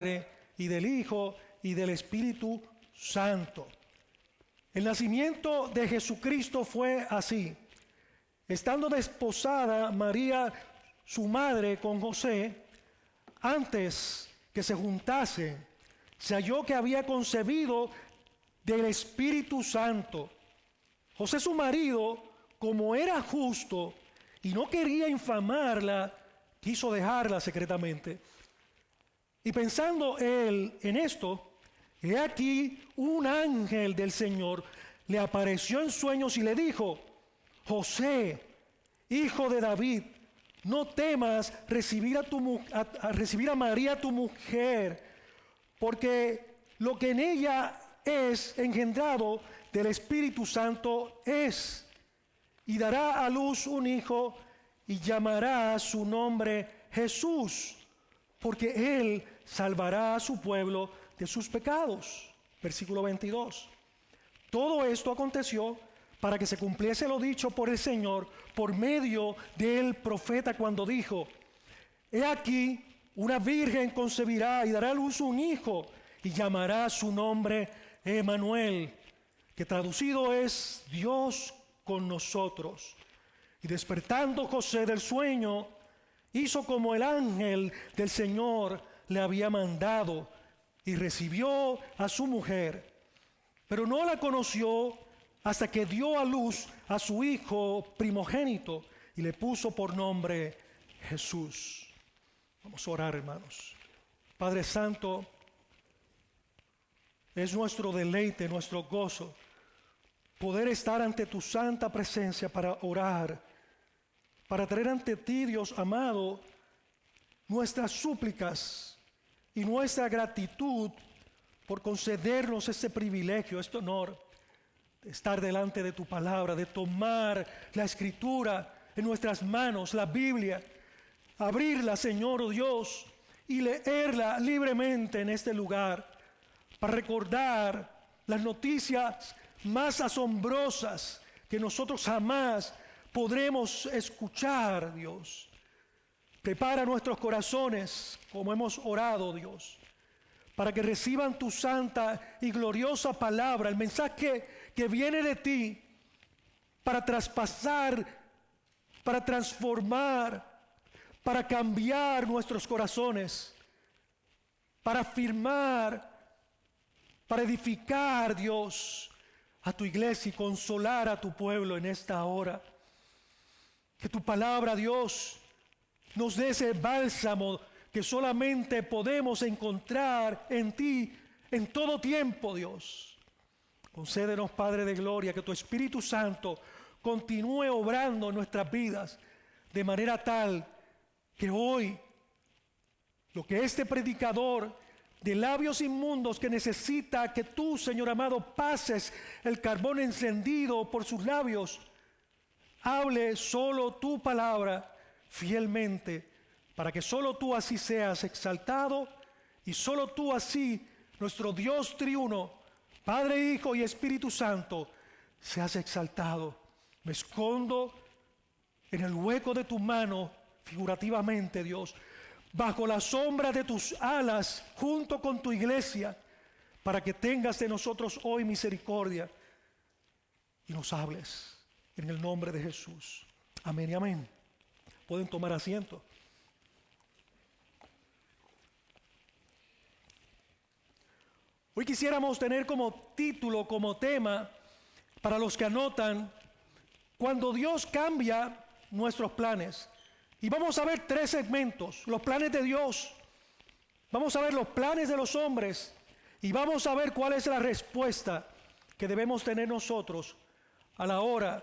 y del Hijo y del Espíritu Santo. El nacimiento de Jesucristo fue así. Estando desposada María, su madre, con José, antes que se juntasen, se halló que había concebido del Espíritu Santo. José, su marido, como era justo y no quería infamarla, quiso dejarla secretamente. Y pensando él en esto, he aquí un ángel del Señor le apareció en sueños y le dijo: José, hijo de David, no temas recibir a María tu mujer, porque lo que en ella es engendrado del Espíritu Santo es, y dará a luz un hijo y llamará su nombre Jesús, porque él salvará a su pueblo de sus pecados. Versículo 22. Todo esto aconteció para que se cumpliese lo dicho por el Señor por medio del profeta cuando dijo: he aquí, una virgen concebirá y dará a luz un hijo y llamará su nombre Emmanuel, que traducido es Dios con nosotros. Y despertando José del sueño, hizo como el ángel del Señor le había mandado y recibió a su mujer, pero no la conoció hasta que dio a luz a su hijo primogénito y le puso por nombre Jesús. Vamos a orar, hermanos. Padre Santo, es nuestro deleite, nuestro gozo poder estar ante tu santa presencia para orar, para traer ante ti, Dios amado, nuestras súplicas y nuestra gratitud por concedernos este privilegio, este honor de estar delante de tu palabra, de tomar la Escritura en nuestras manos, la Biblia, abrirla, Señor, oh Dios, y leerla libremente en este lugar, para recordar las noticias más asombrosas que nosotros jamás podremos escuchar, Dios. Prepara nuestros corazones, como hemos orado, Dios, para que reciban tu santa y gloriosa palabra, el mensaje que viene de ti, para traspasar, para transformar, para cambiar nuestros corazones, para afirmar, para edificar, Dios, a tu iglesia y consolar a tu pueblo en esta hora. Que tu palabra, Dios, nos dé ese bálsamo que solamente podemos encontrar en ti en todo tiempo, Dios. Concédenos, Padre de gloria, que tu Espíritu Santo continúe obrando en nuestras vidas de manera tal que hoy lo que este predicador de labios inmundos, que necesita que tú, Señor amado, pases el carbón encendido por sus labios, hable solo tu palabra fielmente, para que solo tú así seas exaltado y solo tú así, nuestro Dios triuno, Padre, Hijo y Espíritu Santo, seas exaltado. Me escondo en el hueco de tu mano, figurativamente, Dios, bajo la sombra de tus alas, junto con tu iglesia, para que tengas de nosotros hoy misericordia y nos hables en el nombre de Jesús. Amén y amén. Pueden tomar asiento. Hoy quisiéramos tener como título, como tema, para los que anotan, cuando Dios cambia nuestros planes. Y vamos a ver 3 segmentos: los planes de Dios, vamos a ver los planes de los hombres y vamos a ver cuál es la respuesta que debemos tener nosotros a la hora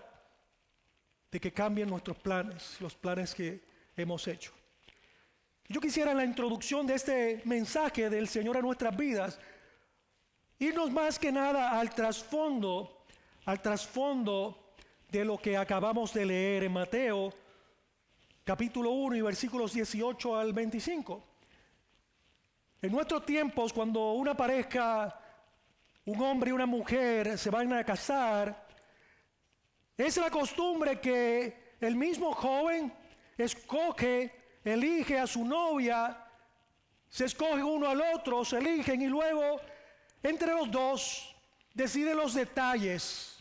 de que cambien nuestros planes, los planes que hemos hecho. Yo quisiera, en la introducción de este mensaje del Señor a nuestras vidas, irnos más que nada al trasfondo de lo que acabamos de leer en Mateo capítulo 1 y versículos 18 al 25. En nuestros tiempos, cuando una pareja, un hombre y una mujer, se van a casar, es la costumbre que el mismo joven elige a su novia Se escoge uno al otro, se eligen y luego entre los dos deciden los detalles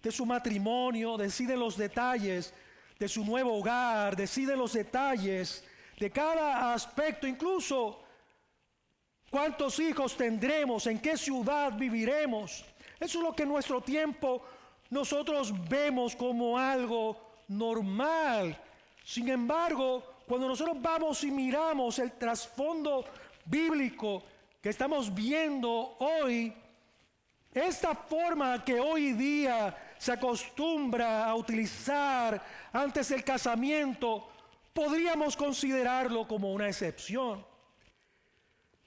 de su matrimonio, deciden los detalles de su nuevo hogar, deciden los detalles de cada aspecto, incluso cuántos hijos tendremos, en qué ciudad viviremos. Eso es lo que en nuestro tiempo nosotros vemos como algo normal. Sin embargo, cuando nosotros vamos y miramos el trasfondo bíblico que estamos viendo hoy, esta forma que hoy día se acostumbra a utilizar antes del casamiento, podríamos considerarlo como una excepción.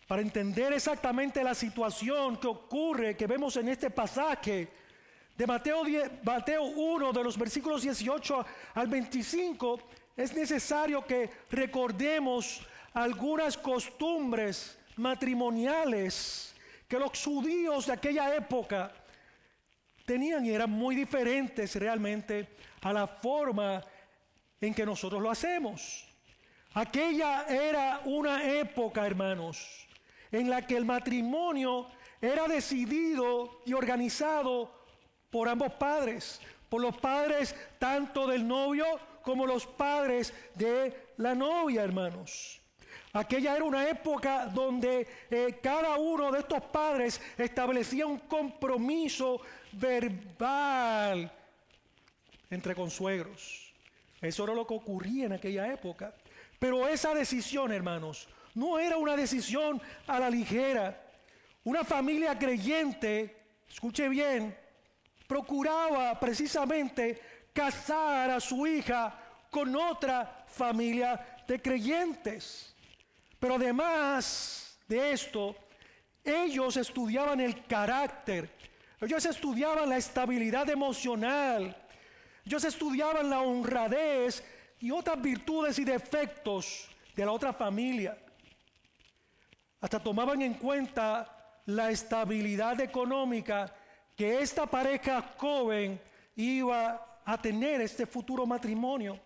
Para entender exactamente la situación que ocurre, que vemos en este pasaje de Mateo 1, de los versículos 18 al 25, es necesario que recordemos algunas costumbres matrimoniales que los judíos de aquella época tenían y eran muy diferentes realmente a la forma en que nosotros lo hacemos. Aquella era una época, hermanos, en la que el matrimonio era decidido y organizado por ambos padres, por los padres tanto del novio como los padres de la novia, hermanos. Aquella era una época donde cada uno de estos padres establecía un compromiso verbal entre consuegros. Eso era lo que ocurría en aquella época. Pero esa decisión, hermanos, no era una decisión a la ligera. Una familia creyente, escuche bien, procuraba precisamente casar a su hija con otra familia de creyentes. Pero además de esto, ellos estudiaban el carácter, ellos estudiaban la estabilidad emocional, ellos estudiaban la honradez y otras virtudes y defectos de la otra familia. Hasta tomaban en cuenta la estabilidad económica que esta pareja joven iba a tener, este futuro matrimonio.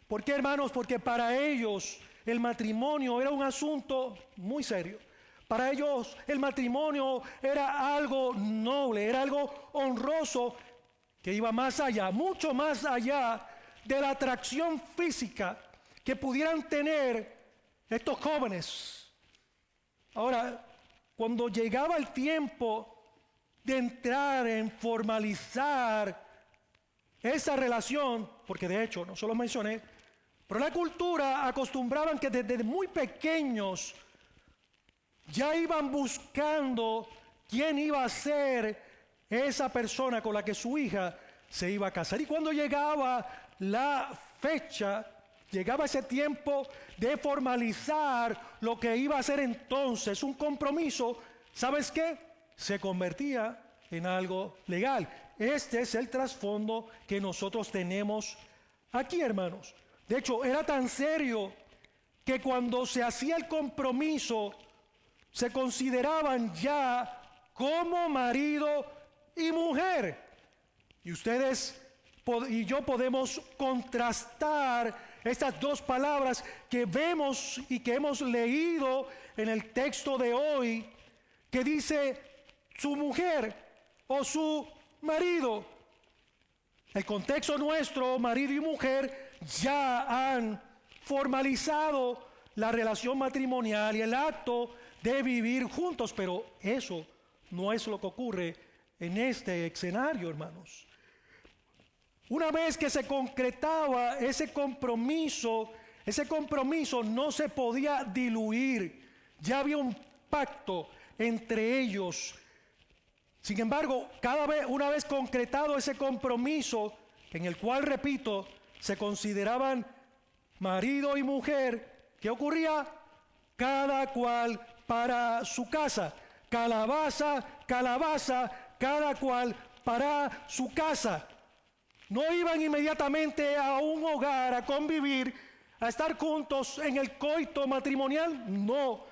¿Por qué, hermanos? Porque para ellos el matrimonio era un asunto muy serio. Para ellos el matrimonio era algo noble, era algo honroso que iba más allá, mucho más allá de la atracción física que pudieran tener estos jóvenes. Ahora, cuando llegaba el tiempo de entrar en formalizar esa relación, porque de hecho, no solo mencioné, pero la cultura acostumbraban que desde muy pequeños ya iban buscando quién iba a ser esa persona con la que su hija se iba a casar. Y cuando llegaba la fecha, llegaba ese tiempo de formalizar lo que iba a ser entonces un compromiso, ¿sabes qué? Se convertía en algo legal. Este es el trasfondo que nosotros tenemos aquí, hermanos. De hecho, era tan serio que cuando se hacía el compromiso, se consideraban ya como marido y mujer. Y ustedes y yo podemos contrastar estas dos palabras que vemos y que hemos leído en el texto de hoy, que dice su mujer o su marido. El contexto nuestro, marido y mujer, ya han formalizado la relación matrimonial y el acto de vivir juntos, pero eso no es lo que ocurre en este escenario, hermanos. Una vez que se concretaba ese compromiso no se podía diluir. Ya había un pacto entre ellos. Sin embargo, una vez concretado ese compromiso, en el cual, repito, se consideraban marido y mujer, ¿qué ocurría? Cada cual para su casa. Calabaza, calabaza, cada cual para su casa. No iban inmediatamente a un hogar a convivir, a estar juntos en el coito matrimonial. No,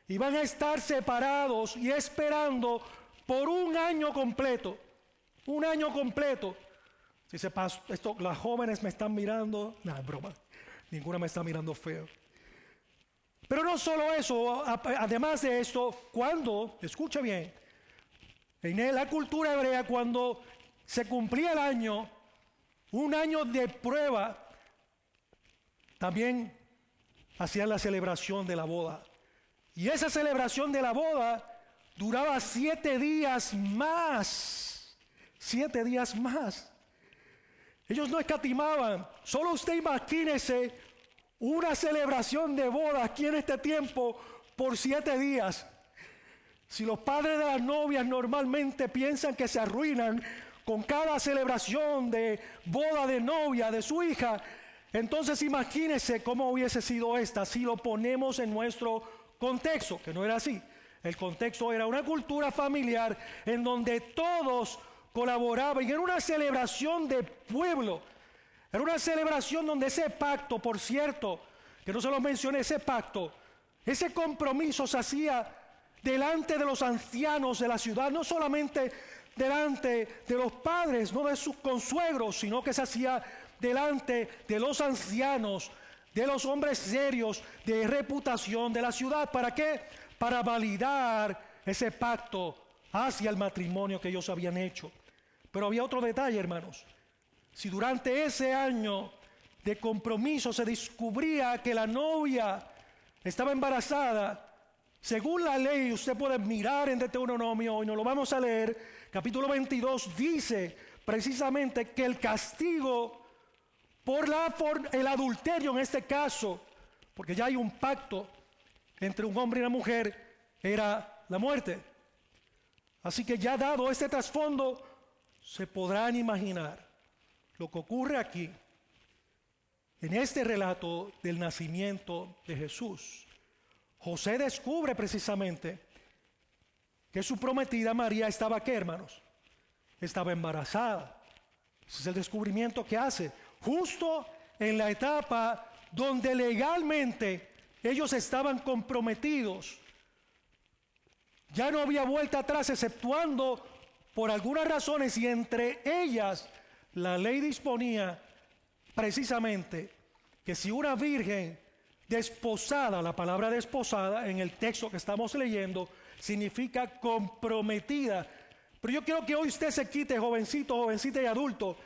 iban a estar separados y esperando por un año completo. Un año completo. Si se pasa, las jóvenes me están mirando. No, es broma. Ninguna me está mirando feo. Pero no solo eso, además de esto, cuando, escucha bien, en la cultura hebrea, cuando se cumplía el año, un año de prueba, también hacían la celebración de la boda. Y esa celebración de la boda duraba 7 días más. 7 días más. Ellos no escatimaban. Solo usted imagínese una celebración de boda aquí en este tiempo por 7 días. Si los padres de las novias normalmente piensan que se arruinan con cada celebración de boda de novia de su hija, entonces imagínese cómo hubiese sido esta si lo ponemos en nuestro contexto, que no era así. El contexto era una cultura familiar en donde todos colaboraban y era una celebración de pueblo. Era una celebración donde ese pacto, por cierto, que no se lo mencioné, ese pacto, ese compromiso se hacía delante de los ancianos de la ciudad, no solamente delante de los padres, no de sus consuegros, sino que se hacía delante de los ancianos, de los hombres serios, de reputación de la ciudad. ¿Para qué? Para validar ese pacto hacia el matrimonio que ellos habían hecho. Pero había otro detalle, hermanos. Si durante ese año de compromiso se descubría que la novia estaba embarazada, según la ley, usted puede mirar en Deuteronomio, y nos lo vamos a leer, capítulo 22, dice precisamente que el castigo por el adulterio en este caso, porque ya hay un pacto entre un hombre y una mujer, era la muerte. Así que ya dado este trasfondo, se podrán imaginar lo que ocurre aquí, en este relato del nacimiento de Jesús. José descubre precisamente que su prometida María estaba, ¿qué, hermanos? Estaba embarazada. Ese es el descubrimiento que hace, justo en la etapa donde legalmente ellos estaban comprometidos. Ya no había vuelta atrás, exceptuando por algunas razones, y entre ellas la ley disponía precisamente que si una virgen desposada, la palabra desposada en el texto que estamos leyendo significa comprometida. Pero yo quiero que hoy usted se quite, jovencito, jovencita y adulto.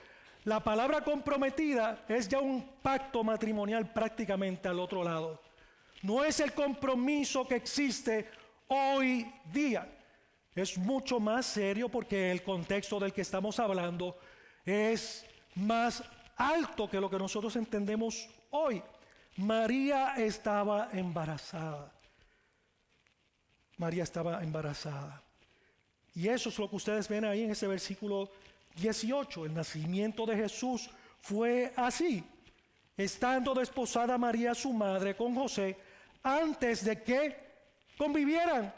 La palabra comprometida es ya un pacto matrimonial prácticamente al otro lado. No es el compromiso que existe hoy día. Es mucho más serio porque el contexto del que estamos hablando es más alto que lo que nosotros entendemos hoy. María estaba embarazada. María estaba embarazada. Y eso es lo que ustedes ven ahí en ese versículo 18. El nacimiento de Jesús fue así. Estando desposada María su madre con José, antes de que convivieran,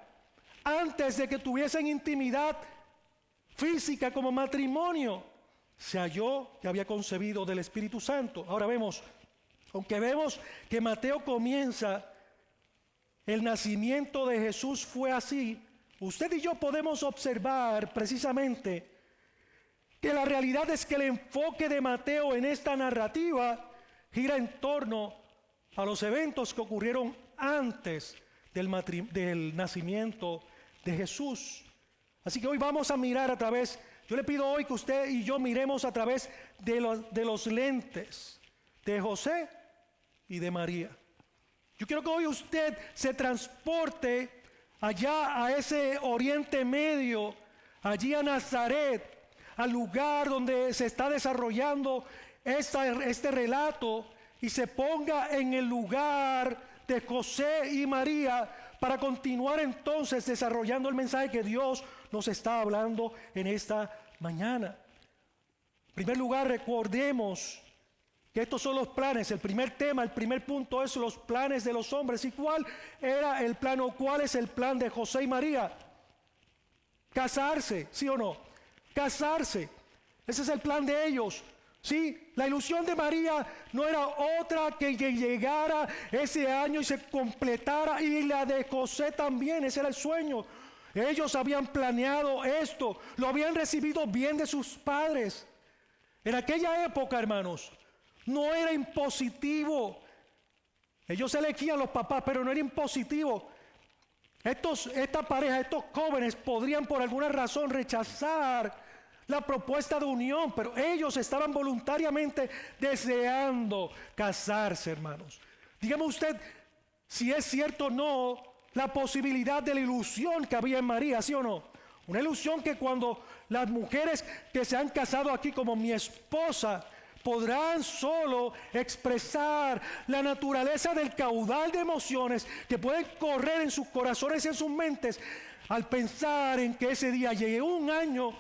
antes de que tuviesen intimidad física como matrimonio, se halló que había concebido del Espíritu Santo. Ahora vemos, aunque vemos que Mateo comienza, el nacimiento de Jesús fue así, usted y yo podemos observar precisamente que la realidad es que el enfoque de Mateo en esta narrativa gira en torno a los eventos que ocurrieron antes del nacimiento de Jesús. Así que hoy vamos a mirar a través, yo le pido hoy que usted y yo miremos a través de los lentes de José y de María. Yo quiero que hoy usted se transporte allá a ese Oriente Medio, allí a Nazaret, al lugar donde se está desarrollando este relato, y se ponga en el lugar de José y María para continuar entonces desarrollando el mensaje que Dios nos está hablando en esta mañana. En primer lugar, recordemos que estos son los planes. El primer tema, el primer punto es los planes de los hombres. ¿Y cuál era el plan o cuál es el plan de José y María? Casarse, ¿sí o no? Casarse. Ese es el plan de ellos. Sí, la ilusión de María no era otra que llegara ese año y se completara, y la de José también, ese era el sueño. Ellos habían planeado esto, lo habían recibido bien de sus padres. En aquella época, hermanos, no era impositivo Ellos elegían los papás, pero no era impositivo. Esta pareja, estos jóvenes podrían por alguna razón rechazar la propuesta de unión, pero ellos estaban voluntariamente deseando casarse, hermanos. Dígame usted si es cierto o no la posibilidad de la ilusión que había en María, ¿sí o no? Una ilusión que cuando las mujeres que se han casado aquí como mi esposa podrán solo expresar la naturaleza del caudal de emociones que pueden correr en sus corazones y en sus mentes al pensar en que ese día llegue un año.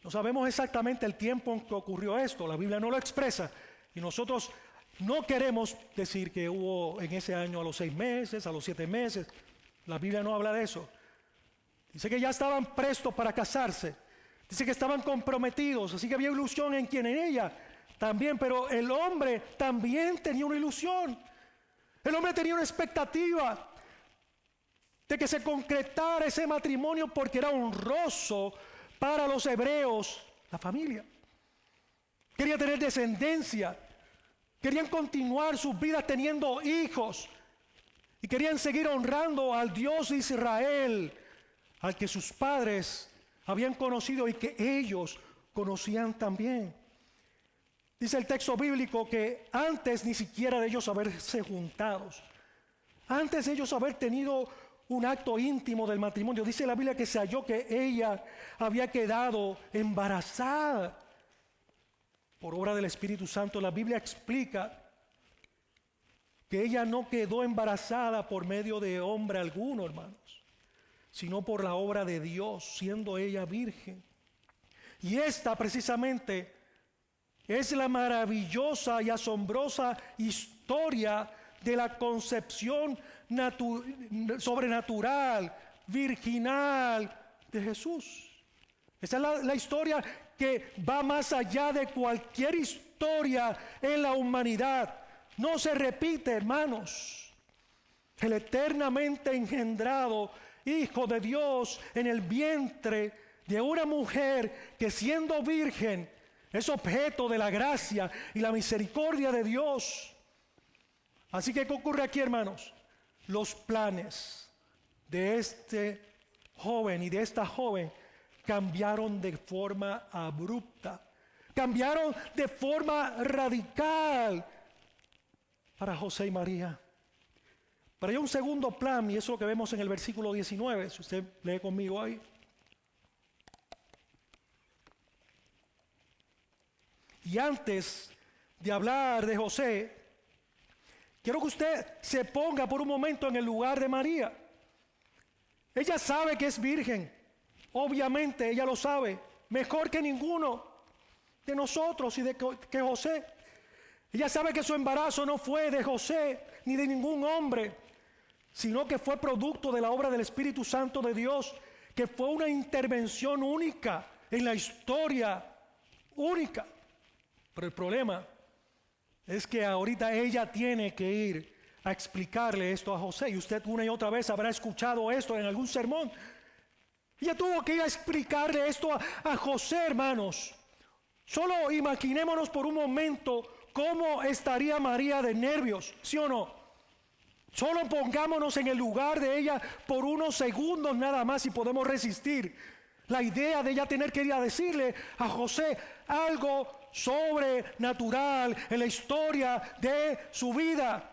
No sabemos exactamente el tiempo en que ocurrió esto, la Biblia no lo expresa y nosotros no queremos decir que hubo en ese año a los 6 meses, a los 7 meses. La Biblia no habla de eso. Dice que ya estaban prestos para casarse. Dice que estaban comprometidos, así que había ilusión en quien, en ella también, pero el hombre también tenía una ilusión. El hombre tenía una expectativa de que se concretara ese matrimonio porque era honroso para los hebreos, la familia. Quería tener descendencia, querían continuar sus vidas teniendo hijos y querían seguir honrando al Dios de Israel, al que sus padres habían conocido y que ellos conocían también. Dice el texto bíblico que antes ni siquiera de ellos haberse juntados, antes de ellos haber tenido un acto íntimo del matrimonio, dice la Biblia que se halló que ella había quedado embarazada por obra del Espíritu Santo. La Biblia explica que ella no quedó embarazada por medio de hombre alguno, hermanos, sino por la obra de Dios, siendo ella virgen. Y esta precisamente es la maravillosa y asombrosa historia de la concepción sobrenatural, virginal de Jesús. Esa es la historia que va más allá de cualquier historia en la humanidad. No se repite, hermanos. El eternamente engendrado Hijo de Dios en el vientre de una mujer que siendo virgen es objeto de la gracia y la misericordia de Dios. Así que, ¿qué ocurre aquí, hermanos? Los planes de este joven y de esta joven cambiaron de forma abrupta, cambiaron de forma radical para José y María. Pero hay un segundo plan, y eso es lo que vemos en el versículo 19, si usted lee conmigo ahí. Y antes de hablar de José, quiero que usted se ponga por un momento en el lugar de María. Ella sabe que es virgen, obviamente ella lo sabe, mejor que ninguno de nosotros y que José. Ella sabe que su embarazo no fue de José ni de ningún hombre, sino que fue producto de la obra del Espíritu Santo de Dios, que fue una intervención única en la historia, única. Pero el problema es que ahorita ella tiene que ir a explicarle esto a José, y usted una y otra vez habrá escuchado esto en algún sermón. Ella tuvo que ir a explicarle esto a José, hermanos. Solo imaginémonos por un momento cómo estaría María de nervios, ¿sí o no? Solo pongámonos en el lugar de ella por unos segundos nada más, si podemos resistir la idea de ella tener que ir a decirle a José algo sobrenatural en la historia de su vida.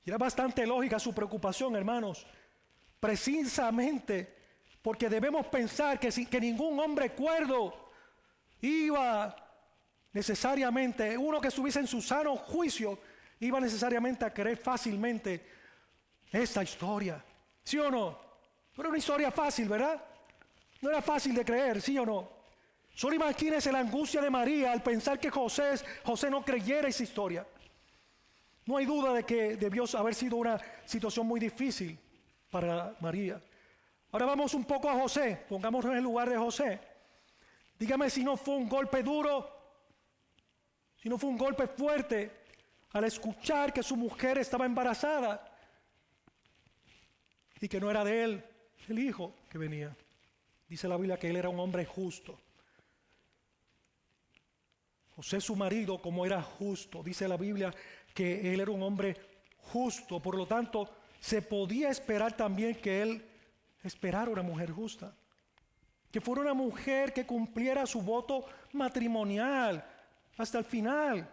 Y era bastante lógica su preocupación, hermanos, precisamente porque debemos pensar que ningún hombre cuerdo iba necesariamente, uno que estuviese en su sano juicio, iba necesariamente a creer fácilmente esta historia, ¿sí o no? No era una historia fácil, ¿verdad? No era fácil de creer, ¿sí o no? Solo imagínense la angustia de María al pensar que José no creyera esa historia. No hay duda de que debió haber sido una situación muy difícil para María. Ahora vamos un poco a José, pongámonos en el lugar de José. Dígame si no fue un golpe duro, si no fue un golpe fuerte al escuchar que su mujer estaba embarazada y que no era de él el hijo que venía. Dice la Biblia que él era un hombre justo. José, su marido, como era justo, dice la Biblia que él era un hombre justo, por lo tanto, se podía esperar también que él esperara una mujer justa, que fuera una mujer que cumpliera su voto matrimonial hasta el final.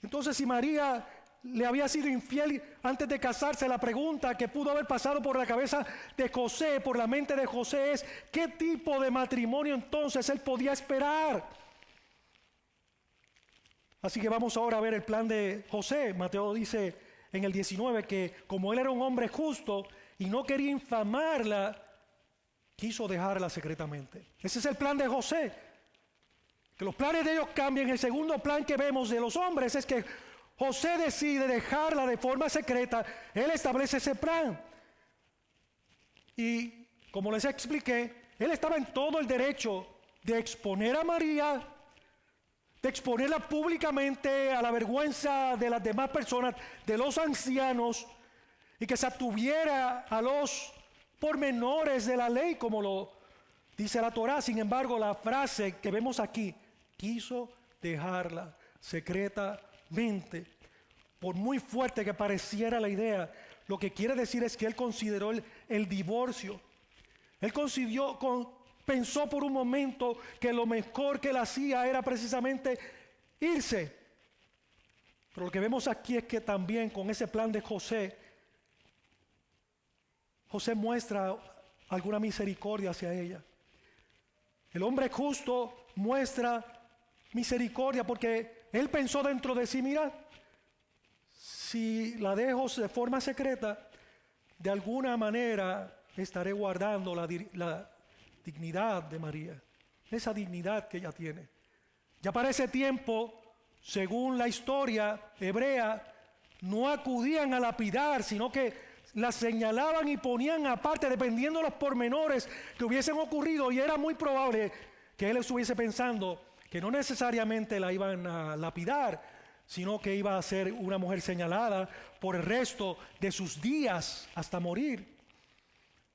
Entonces, si María le había sido infiel antes de casarse, la pregunta que pudo haber pasado por la cabeza de José, por la mente de José, es ¿qué tipo de matrimonio entonces él podía esperar? Así que vamos ahora a ver el plan de José. Mateo dice en el 19 que como él era un hombre justo y no quería infamarla, quiso dejarla secretamente. Ese es el plan de José. Que los planes de ellos cambian. El segundo plan que vemos de los hombres es que José decide dejarla de forma secreta. Él establece ese plan. Y como les expliqué, él estaba en todo el derecho de exponer a María, de exponerla públicamente a la vergüenza de las demás personas, de los ancianos, y que se atuviera a los pormenores de la ley, como lo dice la Torá. Sin embargo, la frase que vemos aquí, quiso dejarla secretamente. Por muy fuerte que pareciera la idea, lo que quiere decir es que él consideró el divorcio. Él pensó por un momento que lo mejor que él hacía era precisamente irse. Pero lo que vemos aquí es que también con ese plan de José, José muestra alguna misericordia hacia ella. El hombre justo muestra misericordia porque él pensó dentro de sí, mira, si la dejo de forma secreta, de alguna manera estaré guardando la dignidad de María, esa dignidad que ella tiene. Ya para ese tiempo, según la historia hebrea, no acudían a lapidar, sino que la señalaban y ponían aparte, dependiendo de los pormenores que hubiesen ocurrido, y era muy probable que él estuviese pensando que no necesariamente la iban a lapidar, sino que iba a ser una mujer señalada por el resto de sus días hasta morir.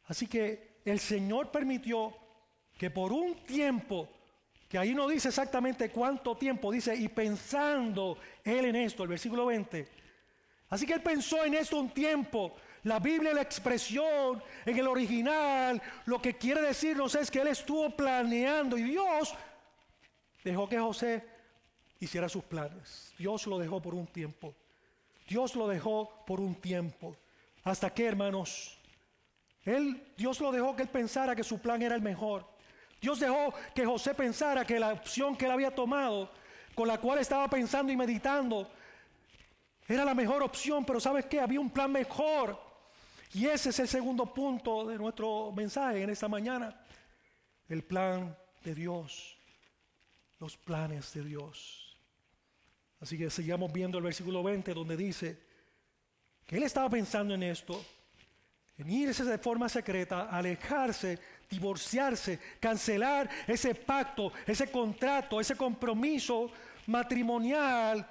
Así que el Señor permitió que por un tiempo, que ahí no dice exactamente cuánto tiempo, dice, y pensando él en esto, el versículo 20. Así que él pensó en esto un tiempo. La Biblia, la expresión en el original, lo que quiere decirnos es que él estuvo planeando y Dios dejó que José hiciera sus planes. Dios lo dejó por un tiempo. Dios lo dejó por un tiempo. ¿Hasta qué, hermanos? Dios lo dejó que él pensara que su plan era el mejor. Dios dejó que José pensara que la opción que él había tomado, con la cual estaba pensando y meditando, era la mejor opción, pero ¿sabes qué? Había un plan mejor. Y ese es el segundo punto de nuestro mensaje en esta mañana. El plan de Dios. Los planes de Dios. Así que sigamos viendo el versículo 20, donde dice que él estaba pensando en esto, en irse de forma secreta, alejarse, divorciarse, cancelar ese pacto, ese contrato, ese compromiso matrimonial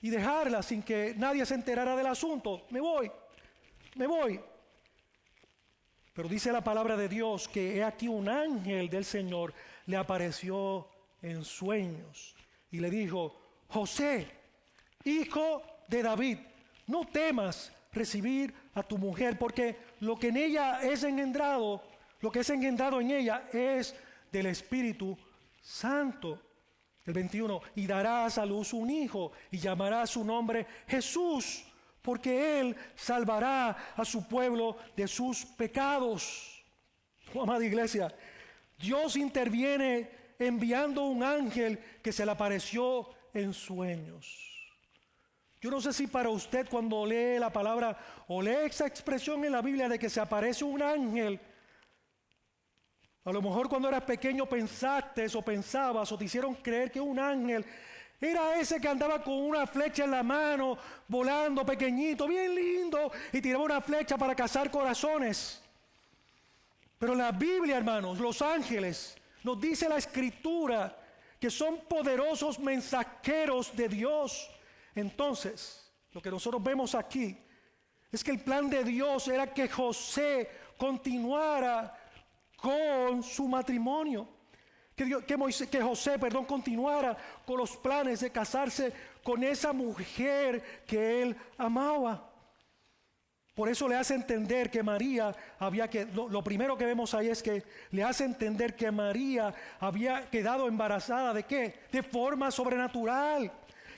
y dejarla sin que nadie se enterara del asunto. Me voy. Pero dice la palabra de Dios que he aquí un ángel del Señor le apareció en sueños y le dijo: José, hijo de David, no temas recibir a tu mujer, porque lo que en ella es engendrado, lo que es engendrado en ella es del Espíritu Santo. El 21, y darás a luz un hijo y llamarás su nombre Jesús, porque él salvará a su pueblo de sus pecados. Oh, amada iglesia, Dios interviene enviando un ángel que se le apareció en sueños. Yo no sé si para usted, cuando lee la palabra o lee esa expresión en la Biblia de que se aparece un ángel, a lo mejor cuando eras pequeño pensaste o pensabas o te hicieron creer que un ángel era ese que andaba con una flecha en la mano, volando pequeñito, bien lindo, y tiraba una flecha para cazar corazones. Pero en la Biblia, hermanos, los ángeles, nos dice la Escritura, que son poderosos mensajeros de Dios. Entonces, lo que nosotros vemos aquí es que el plan de Dios era que José continuara con su matrimonio, que José, continuara con los planes de casarse con esa mujer que él amaba. Por eso le hace entender que María lo primero que vemos ahí es que le hace entender que María había quedado embarazada ¿de qué? De forma sobrenatural,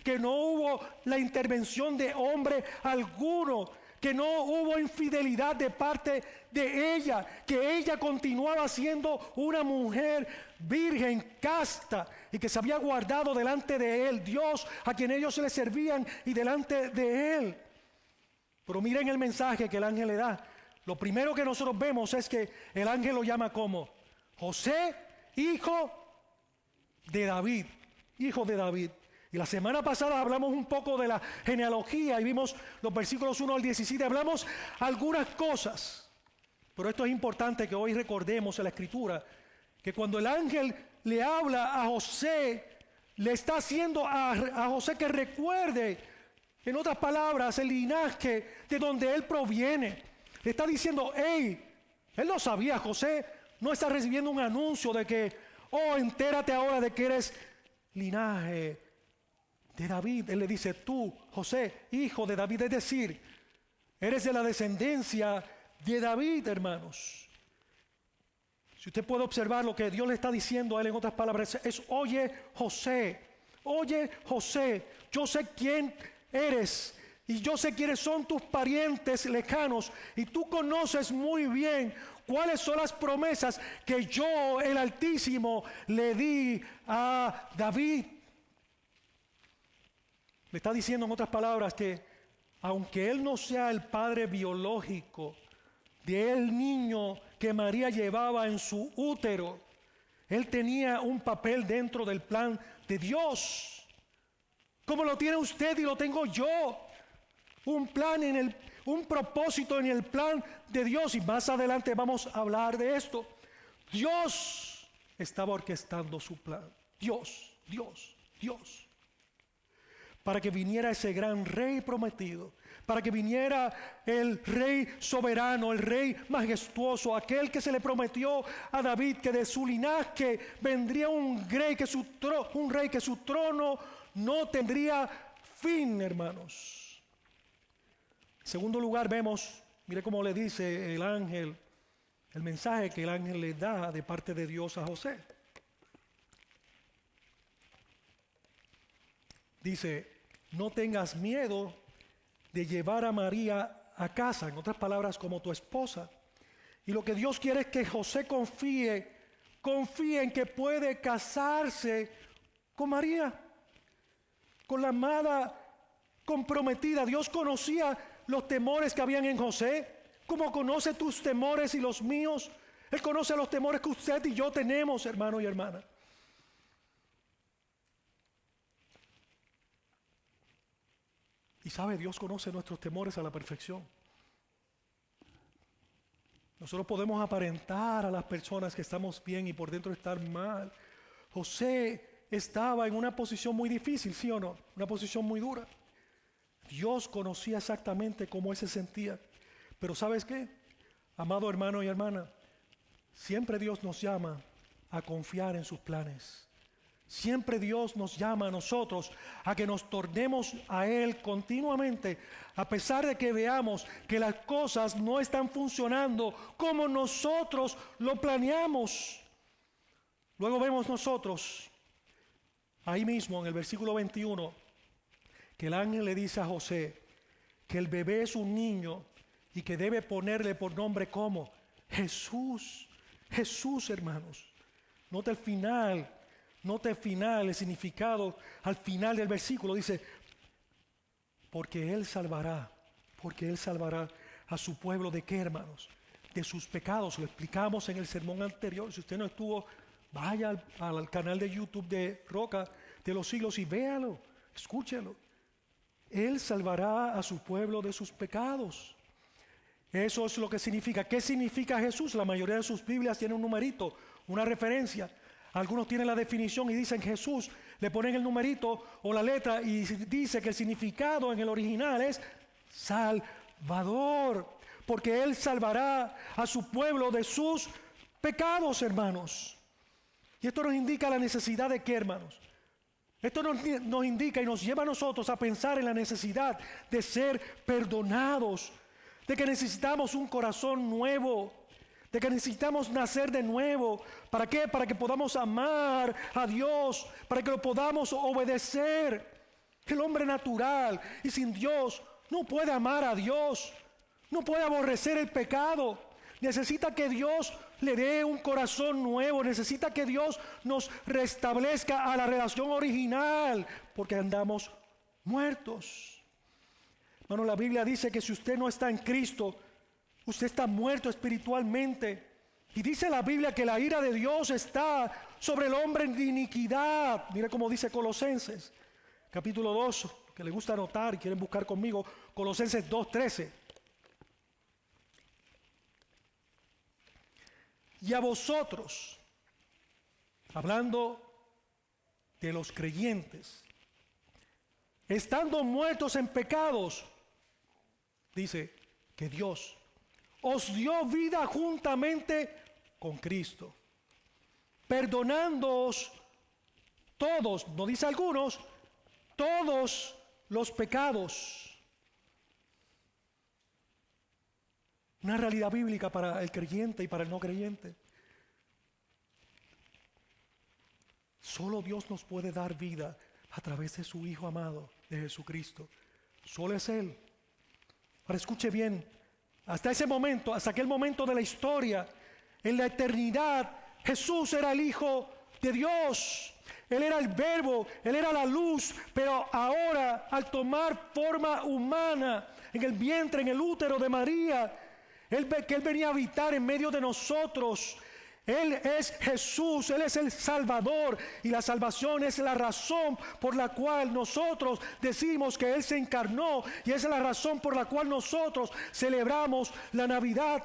que no hubo la intervención de hombre alguno, que no hubo infidelidad de parte de ella, que ella continuaba siendo una mujer virgen, casta, y que se había guardado delante de él, Dios a quien ellos le servían y delante de él. Pero miren el mensaje que el ángel le da. Lo primero que nosotros vemos es que el ángel lo llama como José, hijo de David, hijo de David. Y la semana pasada hablamos un poco de la genealogía y vimos los versículos 1 al 17, hablamos algunas cosas. Pero esto es importante que hoy recordemos en la Escritura, que cuando el ángel le habla a José, le está haciendo a José que recuerde, en otras palabras, el linaje de donde él proviene. Le está diciendo, hey, él lo sabía, José no está recibiendo un anuncio de que, entérate ahora de que eres linaje de David. Él le dice, tú, José, hijo de David, es decir, eres de la descendencia de David, hermanos. Si usted puede observar lo que Dios le está diciendo a él en otras palabras, es oye José, yo sé quién eres y yo sé quiénes son tus parientes lejanos y tú conoces muy bien cuáles son las promesas que yo, el Altísimo, le di a David. Le está diciendo en otras palabras que aunque él no sea el padre biológico del niño que María llevaba en su útero, él tenía un papel dentro del plan de Dios, como lo tiene usted y lo tengo yo. Un plan un propósito en el plan de Dios, y más adelante vamos a hablar de esto. Dios estaba orquestando su plan. Dios, para que viniera ese gran rey prometido, para que viniera el rey soberano, el rey majestuoso, aquel que se le prometió a David, que de su linaje vendría un rey que su trono no tendría fin, hermanos. En segundo lugar vemos, mire cómo le dice el ángel, el mensaje que el ángel le da de parte de Dios a José. Dice, no tengas miedo de llevar a María a casa, en otras palabras, como tu esposa. Y lo que Dios quiere es que José confíe en que puede casarse con María, con la amada comprometida. Dios conocía los temores que habían en José, como conoce tus temores y los míos. Él conoce los temores que usted y yo tenemos, hermano y hermana. Y sabe, Dios conoce nuestros temores a la perfección. Nosotros podemos aparentar a las personas que estamos bien y por dentro estar mal. José estaba en una posición muy difícil, ¿sí o no? Una posición muy dura. Dios conocía exactamente cómo él se sentía. Pero ¿sabes qué? Amado hermano y hermana, siempre Dios nos llama a confiar en sus planes. Siempre Dios nos llama a nosotros a que nos tornemos a Él continuamente, a pesar de que veamos que las cosas no están funcionando como nosotros lo planeamos. Luego vemos nosotros, ahí mismo en el versículo 21, que el ángel le dice a José que el bebé es un niño y que debe ponerle por nombre como Jesús. Jesús, hermanos. Nota el final, el significado al final del versículo. Dice, porque Él salvará a su pueblo. ¿De qué, hermanos? De sus pecados. Lo explicamos en el sermón anterior. Si usted no estuvo, vaya al canal de YouTube de Roca de los Siglos y véalo, escúchelo. Él salvará a su pueblo de sus pecados. Eso es lo que significa. ¿Qué significa Jesús? La mayoría de sus Biblias tienen un numerito, una referencia. Algunos tienen la definición y dicen Jesús, le ponen el numerito o la letra y dice que el significado en el original es Salvador, porque Él salvará a su pueblo de sus pecados, hermanos. Y esto nos indica la necesidad de qué, hermanos. Esto nos indica y nos lleva a nosotros a pensar en la necesidad de ser perdonados, de que necesitamos un corazón nuevo, de que necesitamos nacer de nuevo. ¿Para qué? Para que podamos amar a Dios, para que lo podamos obedecer. El hombre natural y sin Dios no puede amar a Dios, no puede aborrecer el pecado. Necesita que Dios le dé un corazón nuevo, necesita que Dios nos restablezca a la relación original, porque andamos muertos. Hermano, la Biblia dice que si usted no está en Cristo, usted está muerto espiritualmente. Y dice la Biblia que la ira de Dios está sobre el hombre de iniquidad. Mira cómo dice Colosenses, capítulo 2, que le gusta anotar y quieren buscar conmigo, Colosenses 2:13. Y a vosotros, hablando de los creyentes, estando muertos en pecados, dice que Dios os dio vida juntamente con Cristo, perdonándoos todos, no dice algunos, todos los pecados. Una realidad bíblica para el creyente y para el no creyente. Solo Dios nos puede dar vida a través de su Hijo amado, de Jesucristo. Solo es Él. Ahora escuche bien, hasta ese momento, hasta aquel momento de la historia, en la eternidad, Jesús era el Hijo de Dios. Él era el Verbo, Él era la luz, pero ahora al tomar forma humana en el vientre, en el útero de María, Él venía a habitar en medio de nosotros. Él es Jesús, Él es el Salvador, y la salvación es la razón por la cual nosotros decimos que Él se encarnó, y esa es la razón por la cual nosotros celebramos la Navidad.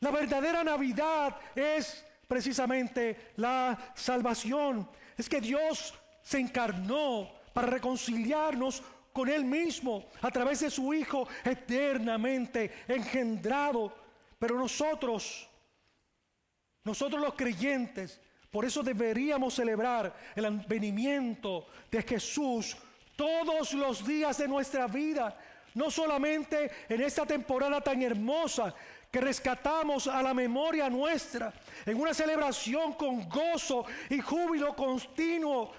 La verdadera Navidad es precisamente la salvación. Es que Dios se encarnó para reconciliarnos con Él mismo a través de su Hijo eternamente engendrado. Pero nosotros los creyentes, por eso deberíamos celebrar el advenimiento de Jesús todos los días de nuestra vida, no solamente en esta temporada tan hermosa que rescatamos a la memoria nuestra, en una celebración con gozo y júbilo continuo,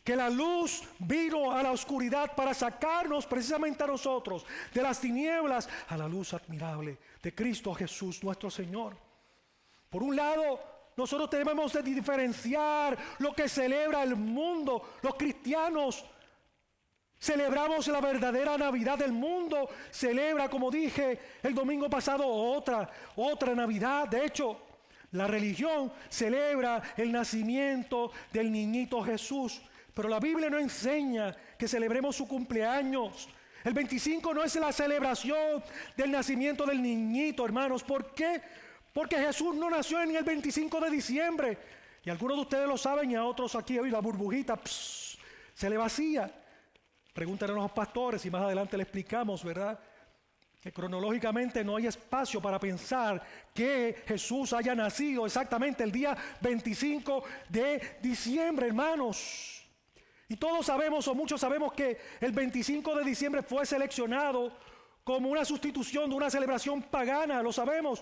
que la luz vino a la oscuridad para sacarnos precisamente a nosotros de las tinieblas a la luz admirable de Cristo Jesús nuestro Señor. Por un lado, nosotros debemos de diferenciar lo que celebra el mundo. Los cristianos celebramos la verdadera Navidad. El mundo celebra, como dije el domingo pasado, otra Navidad. De hecho, la religión celebra el nacimiento del niñito Jesús, pero la Biblia no enseña que celebremos su cumpleaños. El 25 no es la celebración del nacimiento del niñito, hermanos. ¿Por qué? Porque Jesús no nació en el 25 de diciembre. Y algunos de ustedes lo saben y a otros aquí hoy la burbujita se le vacía. Pregúntenle a los pastores y más adelante le explicamos, ¿verdad? Que cronológicamente no hay espacio para pensar que Jesús haya nacido exactamente el día 25 de diciembre, hermanos. Y todos sabemos, o muchos sabemos, que el 25 de diciembre fue seleccionado como una sustitución de una celebración pagana, lo sabemos.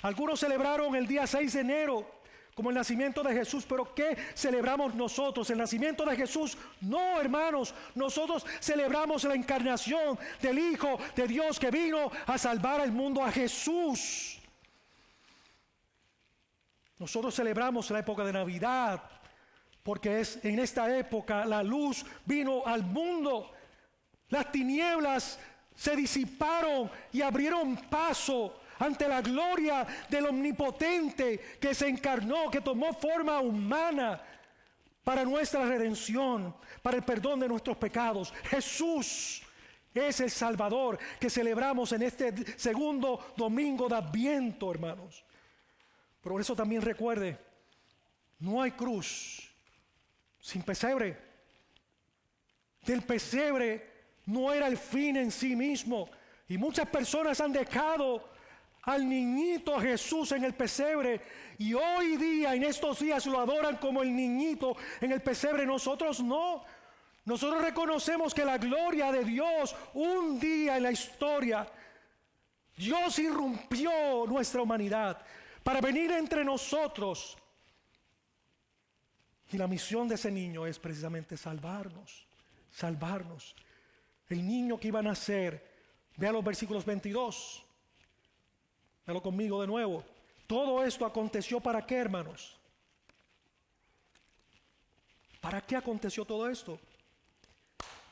Algunos celebraron el día 6 de enero como el nacimiento de Jesús, pero ¿qué celebramos nosotros? ¿El nacimiento de Jesús? No, hermanos, nosotros celebramos la encarnación del Hijo de Dios que vino a salvar al mundo, a Jesús. Nosotros celebramos la época de Navidad porque es en esta época la luz vino al mundo. Las tinieblas se disiparon y abrieron paso ante la gloria del Omnipotente que se encarnó, que tomó forma humana para nuestra redención, para el perdón de nuestros pecados. Jesús es el Salvador que celebramos en este segundo domingo de Adviento, hermanos. Por eso también recuerde, no hay cruz sin pesebre. Del pesebre no era el fin en sí mismo. Y muchas personas han dejado al niñito Jesús en el pesebre, y hoy día, en estos días, lo adoran como el niñito en el pesebre. Nosotros no. Nosotros reconocemos que la gloria de Dios, un día en la historia, Dios irrumpió nuestra humanidad para venir entre nosotros. Y la misión de ese niño es precisamente salvarnos. El niño que iba a nacer, vea los versículos 22. Véalo conmigo de nuevo. Todo esto aconteció ¿para qué, hermanos? ¿Para qué aconteció todo esto?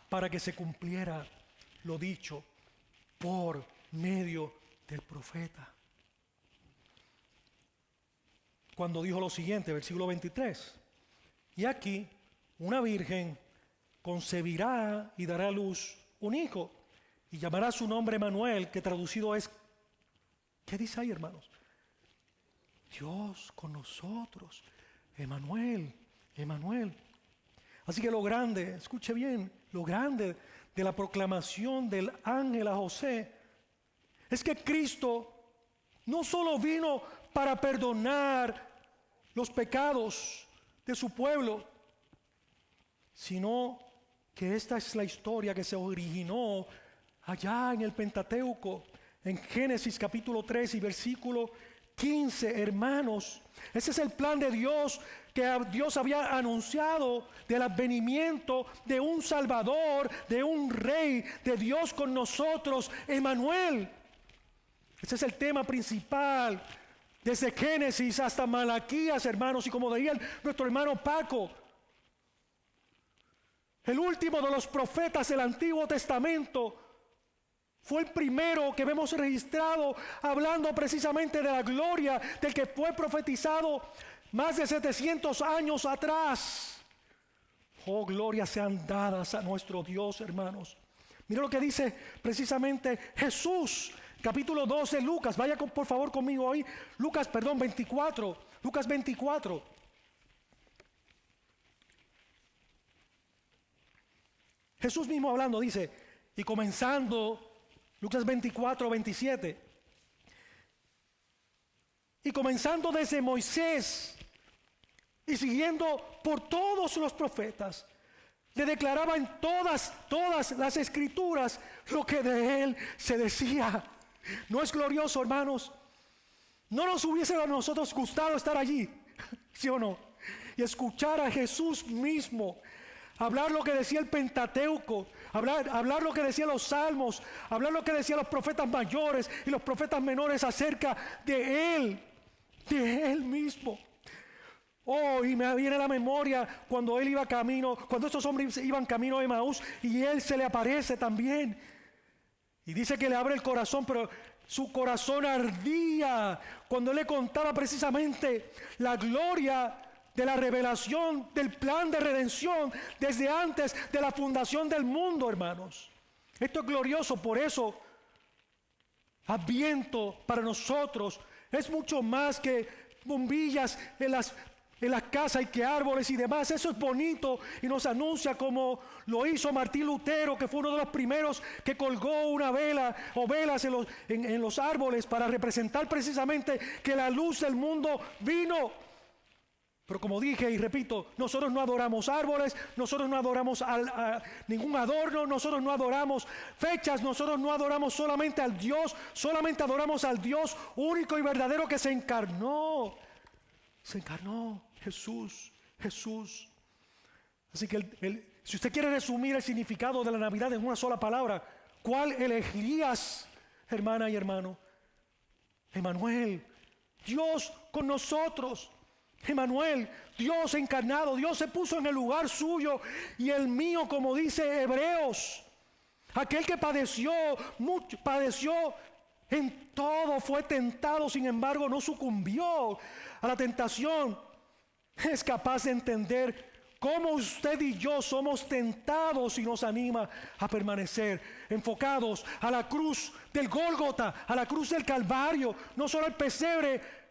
Para que se cumpliera lo dicho por medio del profeta. Cuando dijo lo siguiente, versículo 23. Y aquí una virgen concebirá y dará a luz un hijo, y llamará su nombre Emanuel, que traducido es, ¿qué dice ahí, hermanos? Dios con nosotros. Emanuel. Así que lo grande, escuche bien, lo grande de la proclamación del ángel a José es que Cristo no solo vino para perdonar los pecados de su pueblo, sino que esta es la historia que se originó allá en el Pentateuco, en Génesis capítulo 3 y versículo 15, hermanos. Ese es el plan de Dios, que Dios había anunciado del advenimiento de un Salvador, de un Rey, de Dios con nosotros, Emanuel. Ese es el tema principal, desde Génesis hasta Malaquías, hermanos, y como diría nuestro hermano Paco, el último de los profetas del Antiguo Testamento fue el primero que vemos registrado hablando precisamente de la gloria del que fue profetizado más de 700 años atrás. Oh, glorias sean dadas a nuestro Dios, hermanos. Mira lo que dice precisamente Jesús, capítulo 12 de Lucas. Vaya por favor conmigo ahí. Lucas 24. Jesús mismo hablando dice, y comenzando, Lucas 24, 27. Y comenzando desde Moisés y siguiendo por todos los profetas, le declaraba en todas las escrituras lo que de él se decía. ¿No es glorioso, hermanos? ¿No nos hubiese a nosotros gustado estar allí? ¿Sí o no? Y escuchar a Jesús mismo hablar lo que decía el Pentateuco, hablar lo que decían los salmos, hablar lo que decían los profetas mayores y los profetas menores acerca de él mismo. Oh, y me viene a la memoria cuando él iba camino, cuando estos hombres iban camino a Emaús y él se le aparece también. Y dice que le abre el corazón, pero su corazón ardía cuando él le contaba precisamente la gloria de la revelación del plan de redención desde antes de la fundación del mundo, hermanos. Esto es glorioso, por eso Adviento para nosotros es mucho más que bombillas en las casas y que árboles y demás. Eso es bonito y nos anuncia como lo hizo Martín Lutero, que fue uno de los primeros que colgó una vela o velas en los árboles para representar precisamente que la luz del mundo vino. Pero como dije y repito, nosotros no adoramos árboles, nosotros no adoramos ningún adorno, nosotros no adoramos fechas, nosotros no adoramos solamente al Dios, solamente adoramos al Dios único y verdadero que se encarnó. Se encarnó Jesús. Así que si usted quiere resumir el significado de la Navidad en una sola palabra, ¿cuál elegirías, hermana y hermano? Emanuel, Dios con nosotros. Emanuel, Dios encarnado, Dios se puso en el lugar suyo y el mío, como dice Hebreos. Aquel que padeció en todo, fue tentado, sin embargo no sucumbió a la tentación. Es capaz de entender cómo usted y yo somos tentados y nos anima a permanecer enfocados a la cruz del Gólgota, a la cruz del Calvario, no solo el pesebre,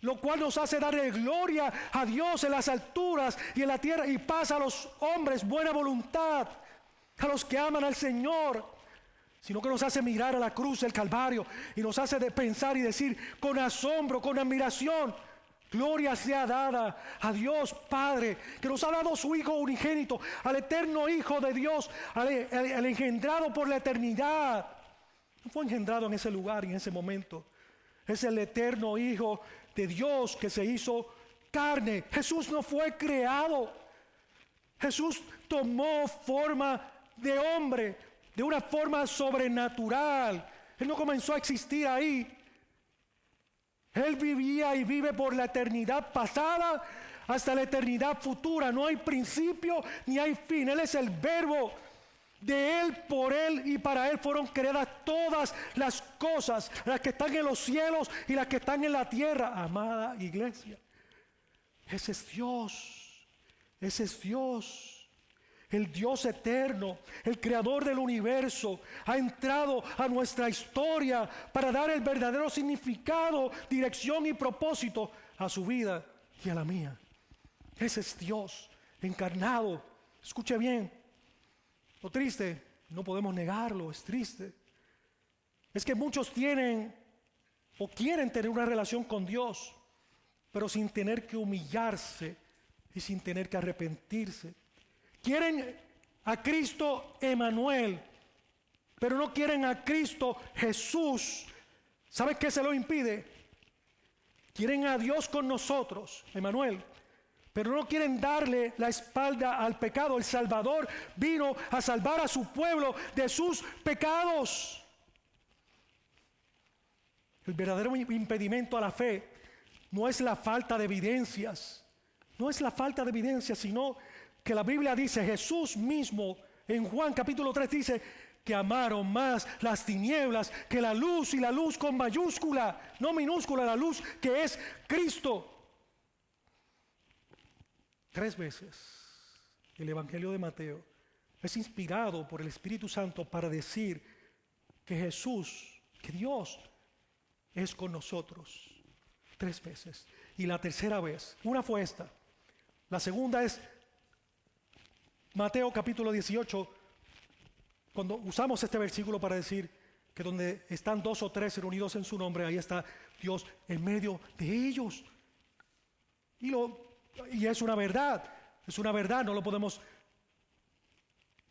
lo cual nos hace darle gloria a Dios en las alturas y en la tierra, y paz a los hombres, buena voluntad, a los que aman al Señor. sino que nos hace mirar a la cruz del Calvario y nos hace de pensar y decir con asombro, con admiración: gloria sea dada a Dios Padre, que nos ha dado su Hijo unigénito, al eterno Hijo de Dios, al engendrado por la eternidad. No fue engendrado en ese lugar y en ese momento. Es el eterno Hijo de Dios que se hizo carne. Jesús no fue creado. Jesús tomó forma de hombre, de una forma sobrenatural. Él no comenzó a existir ahí. Él vivía y vive por la eternidad pasada hasta la eternidad futura. No hay principio ni hay fin. Él es el Verbo. De Él, por Él y para Él fueron creadas todas las cosas, las que están en los cielos y las que están en la tierra. Amada iglesia, ese es Dios. Ese es Dios. El Dios eterno, el creador del universo, ha entrado a nuestra historia para dar el verdadero significado, dirección y propósito a su vida y a la mía. Ese es Dios encarnado. Escuche bien. Lo triste, no podemos negarlo, es triste, es que muchos tienen o quieren tener una relación con Dios, pero sin tener que humillarse y sin tener que arrepentirse. Quieren a Cristo Emanuel, pero no quieren a Cristo Jesús. ¿Sabes qué se lo impide? Quieren a Dios con nosotros, Emanuel, pero no quieren darle la espalda al pecado. El Salvador vino a salvar a su pueblo de sus pecados. El verdadero impedimento a la fe no es la falta de evidencias. No es la falta de evidencias, sino que la Biblia dice, Jesús mismo en Juan capítulo 3 dice que amaron más las tinieblas que la luz, y la luz con mayúscula, no minúscula, la luz que es Cristo. 3 veces el Evangelio de Mateo es inspirado por el Espíritu Santo para decir que Jesús, que Dios es con nosotros. 3 veces. Y la tercera vez, una fue esta. La segunda es Mateo capítulo 18, cuando usamos este versículo para decir que donde están 2 o 3 reunidos en su nombre, ahí está Dios en medio de ellos. Y es una verdad, no lo podemos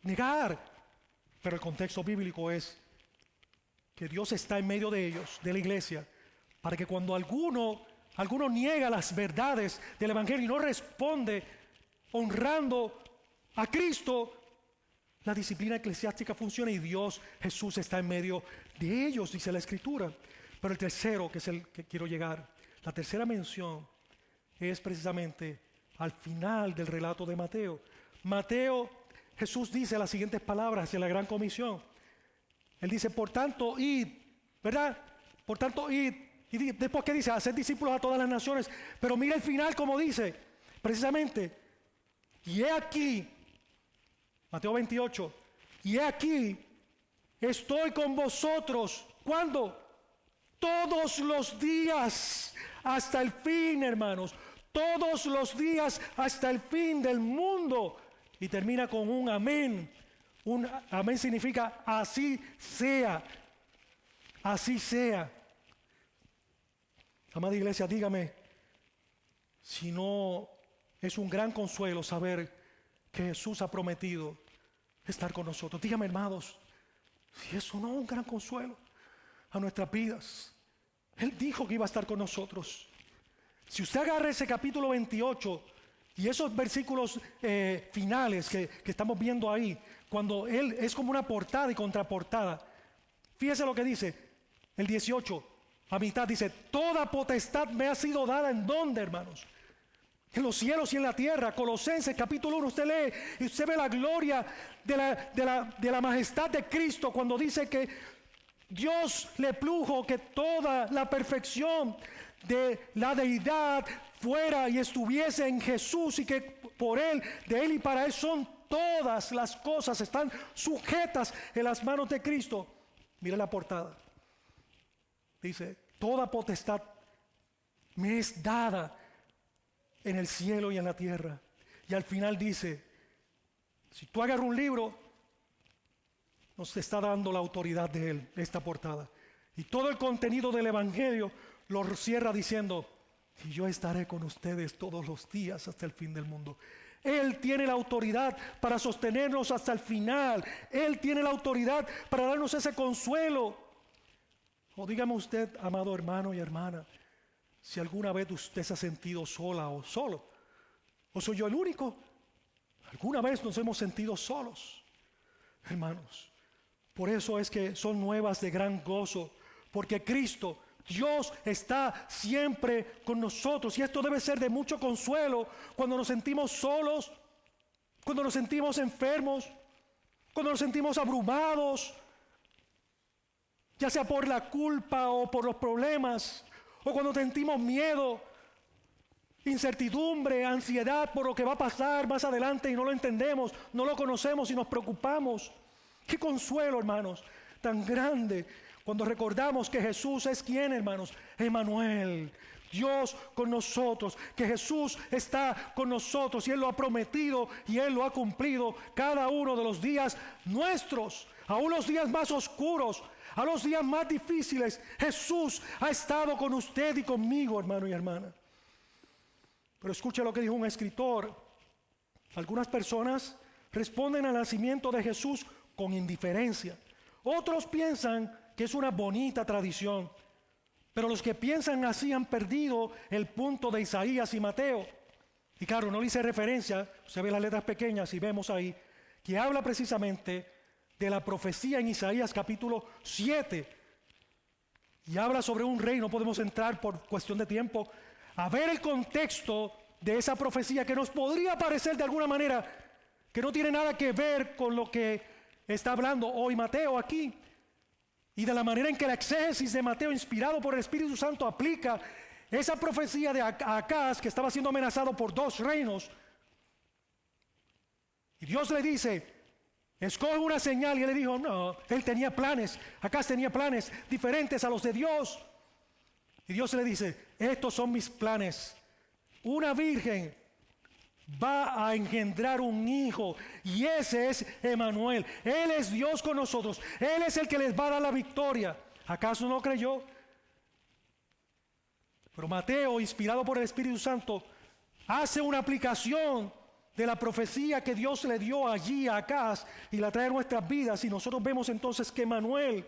negar, pero el contexto bíblico es que Dios está en medio de ellos, de la iglesia, para que cuando alguno niega las verdades del Evangelio y no responde honrando a Cristo, la disciplina eclesiástica funciona y Dios, Jesús, está en medio de ellos, dice la Escritura. Pero el tercero, que es el que quiero llegar, la tercera mención es precisamente al final del relato de Mateo. Jesús dice las siguientes palabras en la Gran Comisión. Él dice, por tanto, id, ¿verdad? Por tanto, id. Y después, ¿qué dice? Hacer discípulos a todas las naciones. Pero mira el final como dice, precisamente. Y he aquí, Mateo 28, y he aquí, estoy con vosotros. ¿Cuándo? Todos los días hasta el fin, hermanos. Todos los días hasta el fin del mundo. Y termina con un amén. Un amén significa así sea. Así sea. Amada iglesia, dígame si no es un gran consuelo saber que Jesús ha prometido estar con nosotros. Dígame, hermanos, si eso no es un gran consuelo a nuestras vidas. Él dijo que iba a estar con nosotros. Si usted agarra ese capítulo 28 y esos versículos finales que estamos viendo ahí, cuando Él es como una portada y contraportada, fíjese lo que dice el 18, a mitad dice, toda potestad me ha sido dada. ¿En dónde, hermanos? En los cielos y en la tierra. Colosenses capítulo 1, usted lee y usted ve la gloria de la majestad de Cristo cuando dice que Dios le plujo que toda la perfección de la deidad fuera y estuviese en Jesús, y que por Él, de Él y para Él son todas las cosas, están sujetas en las manos de Cristo. Mira la portada. Dice, toda potestad me es dada en el cielo y en la tierra. Y al final dice, si tú agarras un libro, nos está dando la autoridad de Él, esta portada. Y todo el contenido del Evangelio lo cierra diciendo: y yo estaré con ustedes todos los días hasta el fin del mundo. Él tiene la autoridad para sostenernos hasta el final. Él tiene la autoridad para darnos ese consuelo. O dígame usted, amado hermano y hermana, si alguna vez usted se ha sentido sola o solo, o soy yo el único. Alguna vez nos hemos sentido solos, hermanos. Por eso es que son nuevas de gran gozo, porque Cristo, Dios, está siempre con nosotros. Y esto debe ser de mucho consuelo cuando nos sentimos solos, cuando nos sentimos enfermos, cuando nos sentimos abrumados, ya sea por la culpa o por los problemas, o cuando sentimos miedo, incertidumbre, ansiedad por lo que va a pasar más adelante y no lo entendemos, no lo conocemos y nos preocupamos. Qué consuelo, hermanos, tan grande cuando recordamos que Jesús es quien, hermanos, Emmanuel, Dios con nosotros, que Jesús está con nosotros y Él lo ha prometido y Él lo ha cumplido cada uno de los días nuestros, aún los días más oscuros, a los días más difíciles. Jesús ha estado con usted y conmigo, hermano y hermana. Pero escuche lo que dijo un escritor: algunas personas responden al nacimiento de Jesús con indiferencia. Otros piensan que es una bonita tradición. Pero los que piensan así han perdido el punto de Isaías y Mateo. Y claro, no le hice referencia, se ve las letras pequeñas y vemos ahí, que habla precisamente de la profecía en Isaías capítulo 7. Y habla sobre un rey. No podemos entrar por cuestión de tiempo a ver el contexto de esa profecía, que nos podría parecer de alguna manera que no tiene nada que ver con lo que está hablando hoy Mateo aquí. Y de la manera en que la exégesis de Mateo, inspirado por el Espíritu Santo, aplica esa profecía de Acaz, que estaba siendo amenazado por 2 reinos. Y Dios le dice: escoge una señal. Y él le dijo: no, él tenía planes. Acaz tenía planes diferentes a los de Dios. Y Dios le dice: estos son mis planes. Una virgen va a engendrar un hijo, y ese es Emmanuel. Él es Dios con nosotros. Él es el que les va a dar la victoria. ¿Acaso no creyó? Pero Mateo, inspirado por el Espíritu Santo, hace una aplicación de la profecía que Dios le dio allí a Acaz y la trae a nuestras vidas. Y nosotros vemos entonces que Emmanuel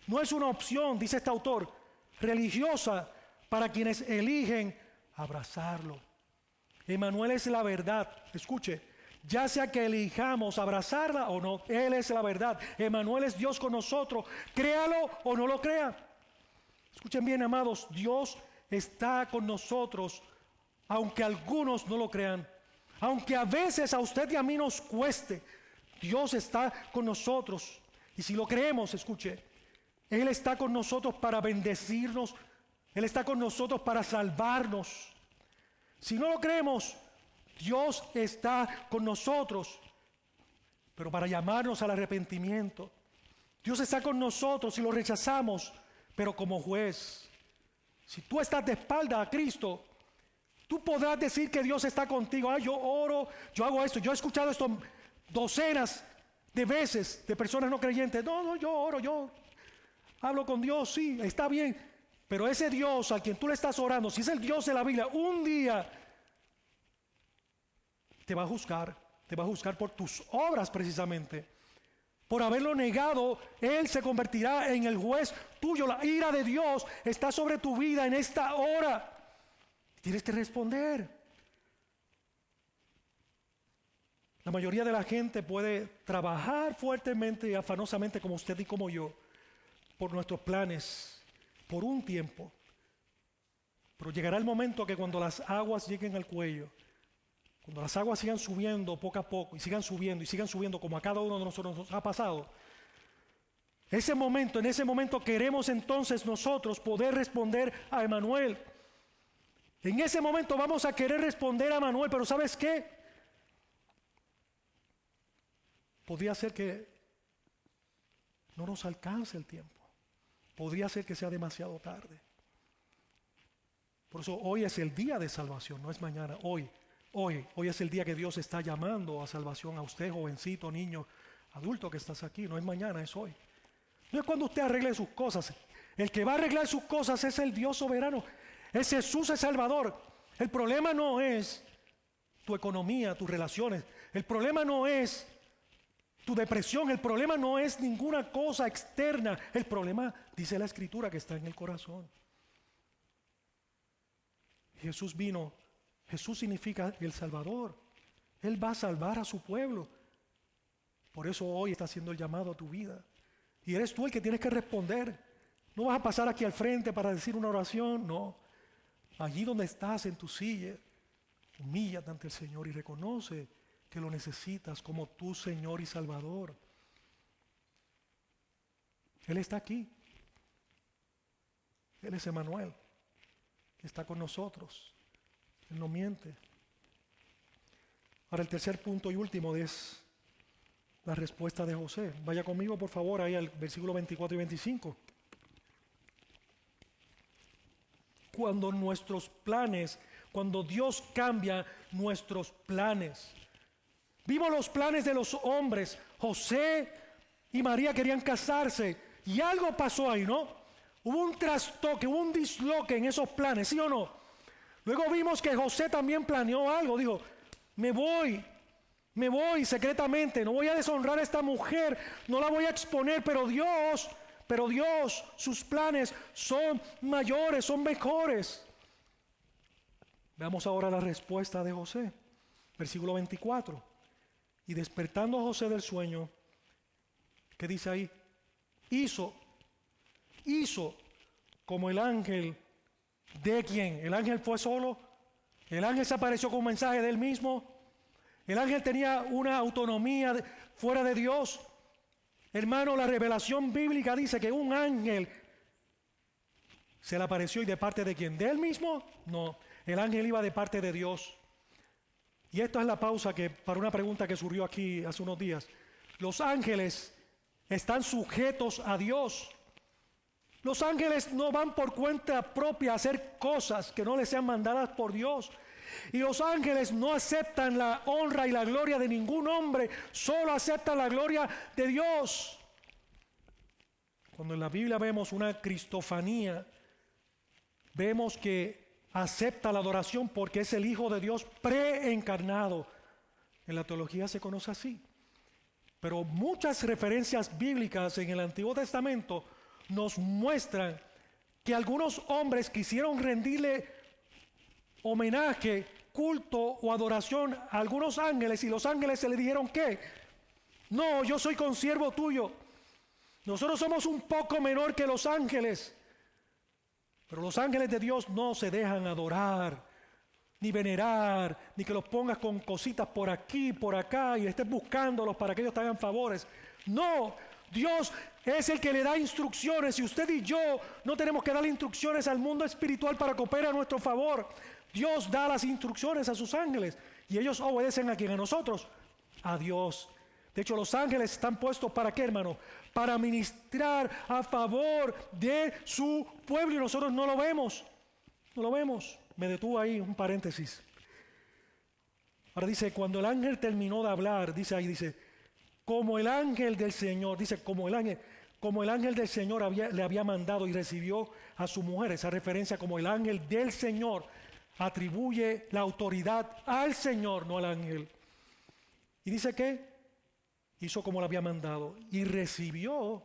no es una opción, dice este autor, religiosa para quienes eligen abrazarlo. Emmanuel es la verdad. Escuche, ya sea que elijamos abrazarla o no, Él es la verdad. Emmanuel es Dios con nosotros. Créalo o no lo crea. Escuchen bien, amados, Dios está con nosotros, aunque algunos no lo crean. Aunque a veces a usted y a mí nos cueste, Dios está con nosotros. Y si lo creemos, escuche, Él está con nosotros para bendecirnos. Él está con nosotros para salvarnos. Si no lo creemos, Dios está con nosotros, pero para llamarnos al arrepentimiento. Dios está con nosotros si lo rechazamos, pero como juez. Si tú estás de espalda a Cristo, tú podrás decir que Dios está contigo. Yo oro, yo hago esto. Yo he escuchado esto docenas de veces de personas no creyentes. No, yo oro, yo hablo con Dios, sí, está bien. Pero ese Dios a quien tú le estás orando, si es el Dios de la Biblia, un día te va a juzgar por tus obras precisamente. Por haberlo negado, Él se convertirá en el juez tuyo. La ira de Dios está sobre tu vida en esta hora. Tienes que responder. La mayoría de la gente puede trabajar fuertemente y afanosamente como usted y como yo por nuestros planes por un tiempo, pero llegará el momento que cuando las aguas lleguen al cuello, cuando las aguas sigan subiendo poco a poco y sigan subiendo como a cada uno de nosotros nos ha pasado, en ese momento queremos entonces nosotros poder responder a Emmanuel. En ese momento vamos a querer responder a Emmanuel, pero ¿sabes qué? Podría ser que no nos alcance el tiempo. Podría ser que sea demasiado tarde. Por eso hoy es el día de salvación, no es mañana. Hoy es el día que Dios está llamando a salvación a usted, jovencito, niño, Adulto que estás aquí, no es mañana, es hoy. No es cuando usted arregle sus cosas. El que va a arreglar sus cosas es el Dios soberano. Es Jesús el Salvador. El problema no es tu economía, tus relaciones. El problema no es tu depresión. El problema no es ninguna cosa externa. El problema, dice la Escritura, que está en el corazón. Jesús vino. Jesús significa el Salvador. Él va a salvar a su pueblo. Por eso hoy está haciendo el llamado a tu vida. Y eres tú el que tienes que responder. No vas a pasar aquí al frente para decir una oración, no. Allí donde estás en tu silla, humíllate ante el Señor y reconoce que lo necesitas como tu Señor y Salvador. Él está aquí. Él es Emmanuel, que está con nosotros. Él no miente. Ahora el tercer punto y último es la respuesta de José. Vaya conmigo por favor ahí al versículo 24 y 25. Cuando nuestros planes, cuando Dios cambia nuestros planes. Vimos los planes de los hombres. José y María querían casarse y algo pasó ahí, ¿no? Hubo un trastoque, hubo un disloque en esos planes, ¿sí o no? Luego vimos que José también planeó algo, dijo, me voy secretamente, no voy a deshonrar a esta mujer, no la voy a exponer, pero Dios, sus planes son mayores, son mejores. Veamos ahora la respuesta de José, versículo 24. Y despertando a José del sueño, ¿qué dice ahí? Hizo como el ángel. ¿De quién? ¿El ángel fue solo? ¿El ángel se apareció con un mensaje de él mismo? ¿El ángel tenía una autonomía fuera de Dios? Hermano, la revelación bíblica dice que un ángel se le apareció, ¿y de parte de quién? ¿De él mismo? No, el ángel iba de parte de Dios. Y esta es la pausa para una pregunta que surgió aquí hace unos días. Los ángeles están sujetos a Dios. Los ángeles no van por cuenta propia a hacer cosas que no les sean mandadas por Dios. Y los ángeles no aceptan la honra y la gloria de ningún hombre, solo aceptan la gloria de Dios. Cuando en la Biblia vemos una cristofanía, vemos que acepta la adoración porque es el Hijo de Dios preencarnado. En la teología se conoce así. Pero muchas referencias bíblicas en el Antiguo Testamento nos muestran que algunos hombres quisieron rendirle homenaje, culto o adoración a algunos ángeles, y los ángeles se le dijeron ¿qué? No, yo soy consiervo tuyo. Nosotros somos un poco menor que los ángeles. Pero los ángeles de Dios no se dejan adorar, ni venerar, ni que los pongas con cositas por aquí, por acá, y estés buscándolos para que ellos te hagan favores. No, Dios es el que le da instrucciones, y usted y yo no tenemos que darle instrucciones al mundo espiritual para que opere a nuestro favor. Dios da las instrucciones a sus ángeles, y ellos obedecen a quién, a nosotros, a Dios. De hecho, los ángeles están puestos ¿para qué, hermano? Para ministrar a favor de su pueblo, y nosotros no lo vemos. No lo vemos. Me detuvo ahí un paréntesis. Ahora dice, cuando el ángel terminó de hablar, dice, como el ángel del Señor, dice, como el ángel del Señor le había mandado y recibió a su mujer. Esa referencia como el ángel del Señor atribuye la autoridad al Señor, no al ángel. Y dice que hizo como le había mandado y recibió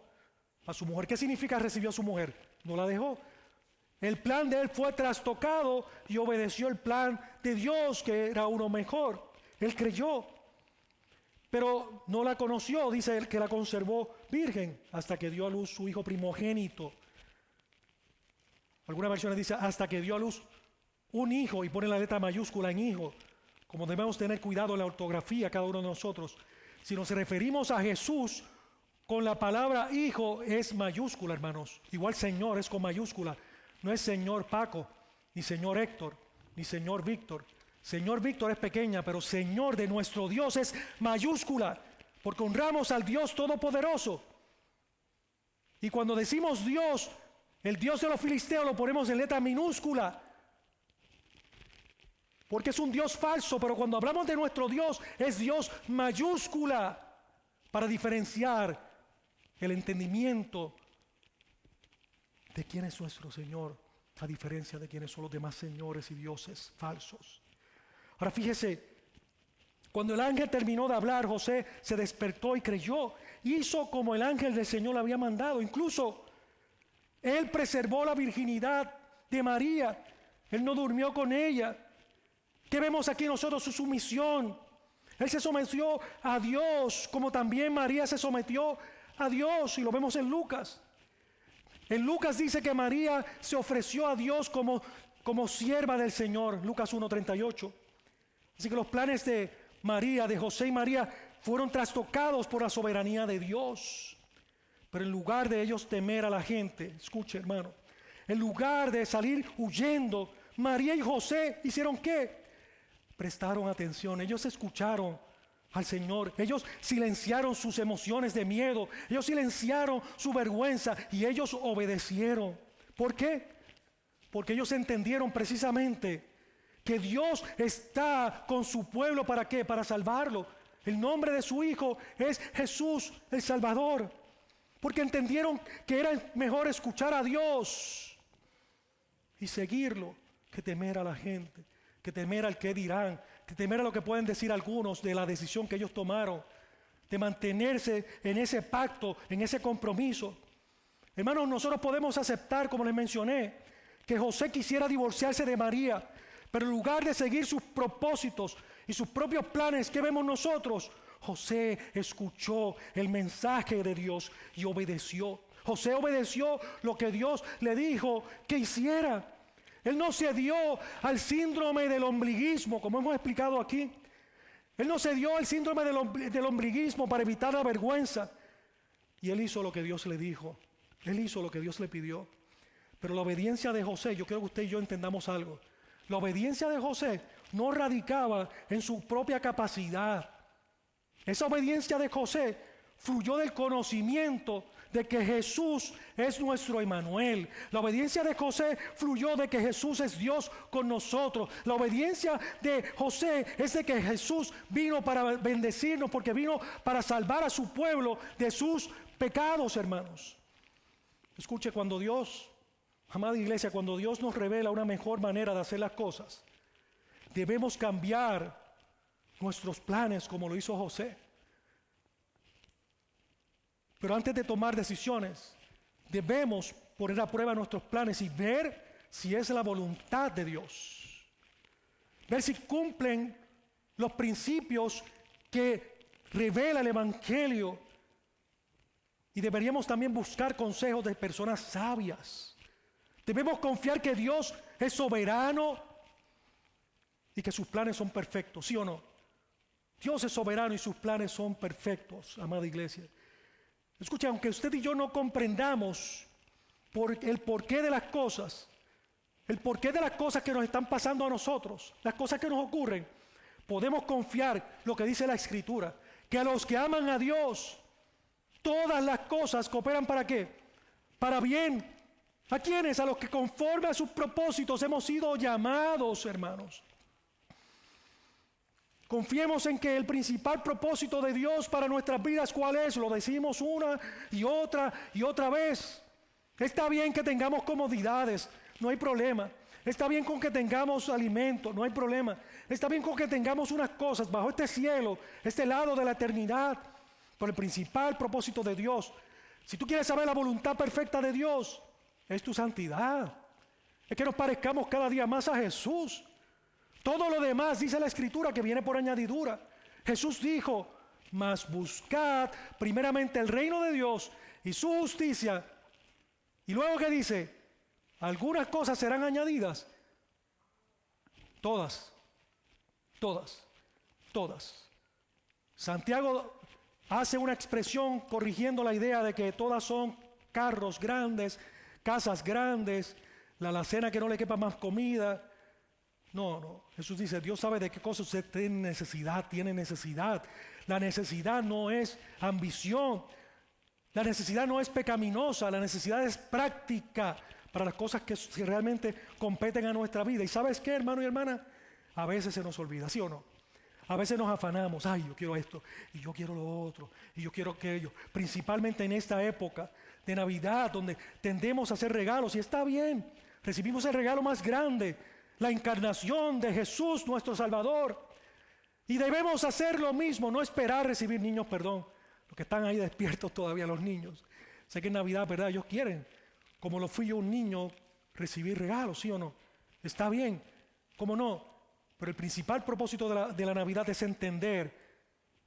a su mujer. ¿Qué significa recibió a su mujer? No la dejó. El plan de él fue trastocado y obedeció el plan de Dios, que era uno mejor. Él creyó, pero no la conoció. Dice él que la conservó virgen hasta que dio a luz su hijo primogénito. Algunas versiones dicen hasta que dio a luz un hijo, y pone la letra mayúscula en hijo. Como debemos tener cuidado en la ortografía cada uno de nosotros. Si nos referimos a Jesús con la palabra hijo, es mayúscula, hermanos. Igual Señor es con mayúscula. No es Señor Paco, ni Señor Héctor, ni Señor Víctor. Señor Víctor es pequeña, pero Señor de nuestro Dios es mayúscula, porque honramos al Dios Todopoderoso. Y cuando decimos Dios, el Dios de los filisteos lo ponemos en letra minúscula, porque es un Dios falso. Pero cuando hablamos de nuestro Dios, es Dios mayúscula, para diferenciar el entendimiento de quién es nuestro Señor, a diferencia de quiénes son los demás señores y dioses falsos. Ahora fíjese, cuando el ángel terminó de hablar, José se despertó y creyó. Hizo como el ángel del Señor le había mandado. Incluso él preservó la virginidad de María. Él no durmió con ella. ¿Qué vemos aquí nosotros? Su sumisión. Él se sometió a Dios, como también María se sometió a Dios, y lo vemos en Lucas. En Lucas dice que María se ofreció a Dios como sierva del Señor, Lucas 1:38. Así que los planes de María, de José y María, fueron trastocados por la soberanía de Dios. Pero en lugar de ellos temer a la gente, escuche hermano, en lugar de salir huyendo, María y José hicieron ¿qué? Prestaron atención. Ellos escucharon al Señor. Ellos silenciaron sus emociones de miedo. Ellos silenciaron su vergüenza y ellos obedecieron. ¿Por qué? Porque ellos entendieron precisamente que Dios está con su pueblo. ¿Para qué? Para salvarlo. El nombre de su Hijo es Jesús el Salvador. Porque entendieron que era mejor escuchar a Dios y seguirlo que temer a la gente, que temer al que dirán, que temer a lo que pueden decir algunos de la decisión que ellos tomaron, de mantenerse en ese pacto, en ese compromiso. Hermanos, nosotros podemos aceptar, como les mencioné, que José quisiera divorciarse de María, pero en lugar de seguir sus propósitos y sus propios planes, ¿qué vemos nosotros? José escuchó el mensaje de Dios y obedeció. José obedeció lo que Dios le dijo que hiciera. Él no se dio al síndrome del ombliguismo, como hemos explicado aquí. Él no se dio al síndrome del ombliguismo para evitar la vergüenza. Y él hizo lo que Dios le dijo. Él hizo lo que Dios le pidió. Pero la obediencia de José, yo quiero que usted y yo entendamos algo. La obediencia de José no radicaba en su propia capacidad. Esa obediencia de José fluyó del conocimiento de que Jesús es nuestro Emmanuel. La obediencia de José fluyó de que Jesús es Dios con nosotros. La obediencia de José es de que Jesús vino para bendecirnos, porque vino para salvar a su pueblo de sus pecados, hermanos. Escuche, cuando Dios, amada iglesia, cuando Dios nos revela una mejor manera de hacer las cosas, debemos cambiar nuestros planes como lo hizo José. Pero antes de tomar decisiones, debemos poner a prueba nuestros planes y ver si es la voluntad de Dios. Ver si cumplen los principios que revela el Evangelio. Y deberíamos también buscar consejos de personas sabias. Debemos confiar que Dios es soberano y que sus planes son perfectos, ¿sí o no? Dios es soberano y sus planes son perfectos, amada iglesia. Escuche, aunque usted y yo no comprendamos el porqué de las cosas, el porqué de las cosas que nos están pasando a nosotros, las cosas que nos ocurren, podemos confiar lo que dice la Escritura, que a los que aman a Dios, todas las cosas cooperan ¿para qué? Para bien. ¿A quiénes? A los que conforme a sus propósitos hemos sido llamados, hermanos. Confiemos en que el principal propósito de Dios para nuestras vidas, ¿cuál es? Lo decimos una y otra vez. Está bien que tengamos comodidades, no hay problema. Está bien con que tengamos alimento, no hay problema. Está bien con que tengamos unas cosas bajo este cielo, este lado de la eternidad. Pero el principal propósito de Dios, si tú quieres saber la voluntad perfecta de Dios, es tu santidad. Es que nos parezcamos cada día más a Jesús. Todo lo demás, dice la Escritura, que viene por añadidura. Jesús dijo, mas buscad primeramente el reino de Dios y su justicia. Y luego que dice, algunas cosas serán añadidas. Todas. Santiago hace una expresión corrigiendo la idea de que todas son carros grandes, casas grandes, la alacena que no le quepa más comida. No. Jesús dice, Dios sabe de qué cosas usted tiene necesidad. La necesidad no es ambición. La necesidad no es pecaminosa. La necesidad es práctica para las cosas que realmente competen a nuestra vida. ¿Y sabes qué, hermano y hermana? A veces se nos olvida, ¿sí o no? A veces nos afanamos, ay, yo quiero esto, y yo quiero lo otro, y yo quiero aquello. Principalmente en esta época de Navidad, donde tendemos a hacer regalos, y está bien, recibimos el regalo más grande, la encarnación de Jesús, nuestro Salvador. Y debemos hacer lo mismo, no esperar recibir niños, perdón, los que están ahí despiertos todavía, los niños. Sé que en Navidad, ¿verdad? Ellos quieren, como lo fui yo un niño, recibir regalos, ¿sí o no? Está bien, ¿cómo no? Pero el principal propósito de la Navidad es entender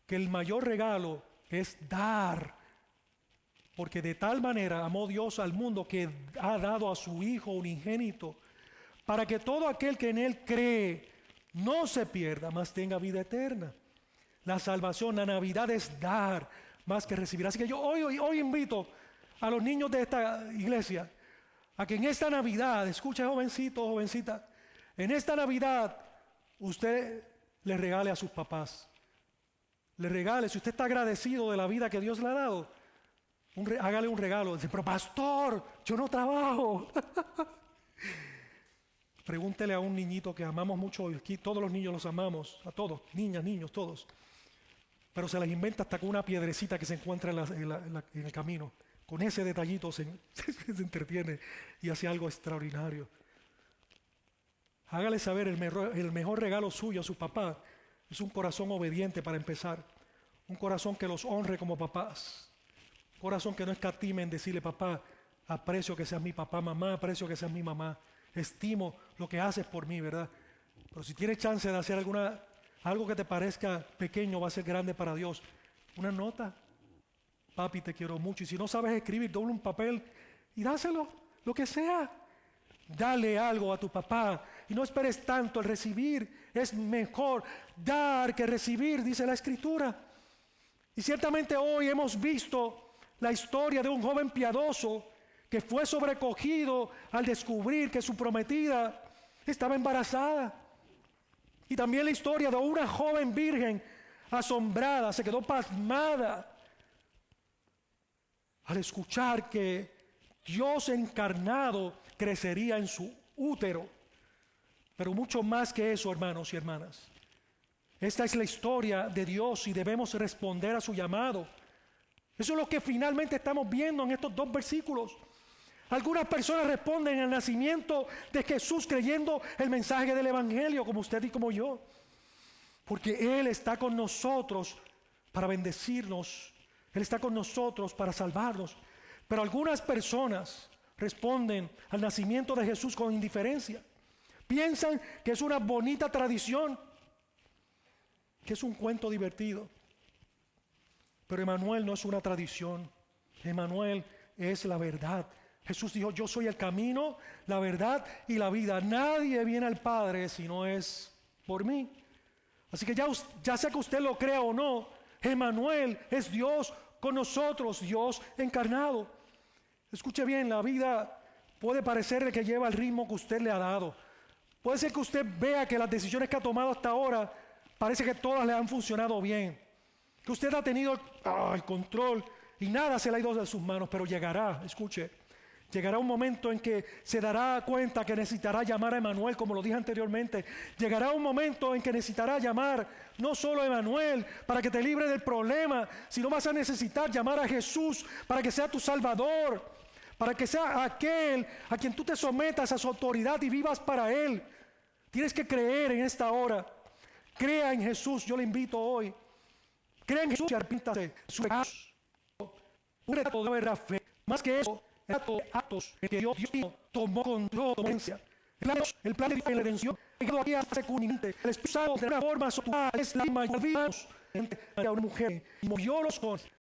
que el mayor regalo es dar. Porque de tal manera amó Dios al mundo que ha dado a su Hijo unigénito, para que todo aquel que en Él cree no se pierda, mas tenga vida eterna. La salvación, la Navidad es dar más que recibir. Así que yo hoy invito a los niños de esta iglesia a que en esta Navidad, escuche jovencito, jovencita, en esta Navidad usted le regale a sus papás. Le regale, si usted está agradecido de la vida que Dios le ha dado, hágale un regalo. Dice, pero pastor, yo no trabajo. Pregúntele a un niñito que amamos mucho, aquí todos los niños los amamos, a todos, niñas, niños, todos. Pero se les inventa hasta con una piedrecita que se encuentra en el camino. Con ese detallito se entretiene y hace algo extraordinario. Hágale saber el mejor regalo suyo a su papá es un corazón obediente para empezar. Un corazón que los honre como papás. Un corazón que no escatime en decirle, papá, aprecio que seas mi papá, mamá, aprecio que seas mi mamá. Estimo lo que haces por mí, ¿verdad? Pero si tienes chance de hacer algo que te parezca pequeño, va a ser grande para Dios. Una nota. Papi, te quiero mucho. Y si no sabes escribir, doble un papel y dáselo, lo que sea. Dale algo a tu papá y no esperes tanto. El recibir es mejor dar que recibir, dice la Escritura. Y ciertamente hoy hemos visto la historia de un joven piadoso que fue sobrecogido al descubrir que su prometida estaba embarazada. Y también la historia de una joven virgen asombrada, se quedó pasmada al escuchar que Dios encarnado crecería en su útero. Pero mucho más que eso, hermanos y hermanas. Esta es la historia de Dios y debemos responder a su llamado. Eso es lo que finalmente estamos viendo en estos dos versículos. Algunas personas responden al nacimiento de Jesús creyendo el mensaje del Evangelio, como usted y como yo. Porque Él está con nosotros para bendecirnos. Él está con nosotros para salvarnos. Pero algunas personas responden al nacimiento de Jesús con indiferencia. Piensan que es una bonita tradición, que es un cuento divertido. Pero Emmanuel no es una tradición. Emmanuel es la verdad. Jesús dijo, yo soy el camino, la verdad y la vida. Nadie viene al Padre si no es por mí. Así que ya sea que usted lo crea o no, Emmanuel es Dios con nosotros, Dios encarnado. Escuche bien, la vida puede parecerle que lleva el ritmo que usted le ha dado. Puede ser que usted vea que las decisiones que ha tomado hasta ahora parece que todas le han funcionado bien. Que usted ha tenido el control y nada se le ha ido de sus manos, pero llegará, escuche, llegará un momento en que se dará cuenta que necesitará llamar a Emmanuel, como lo dije anteriormente. Llegará un momento en que necesitará llamar no solo a Emmanuel para que te libre del problema, sino vas a necesitar llamar a Jesús para que sea tu Salvador, para que sea aquel a quien tú te sometas a su autoridad y vivas para Él. Tienes que creer en esta hora. Crea en Jesús, yo le invito hoy. Crea en Jesús y arrepíntase. Su un reto de la fe. Más que eso, actos en que Dios tomó control, el plan de Dios en la redención ha llegado aquí hasta cumplimiento. El Espíritu Santo de una forma sobrenatural es la mayor vida de una mujer y movió los corazones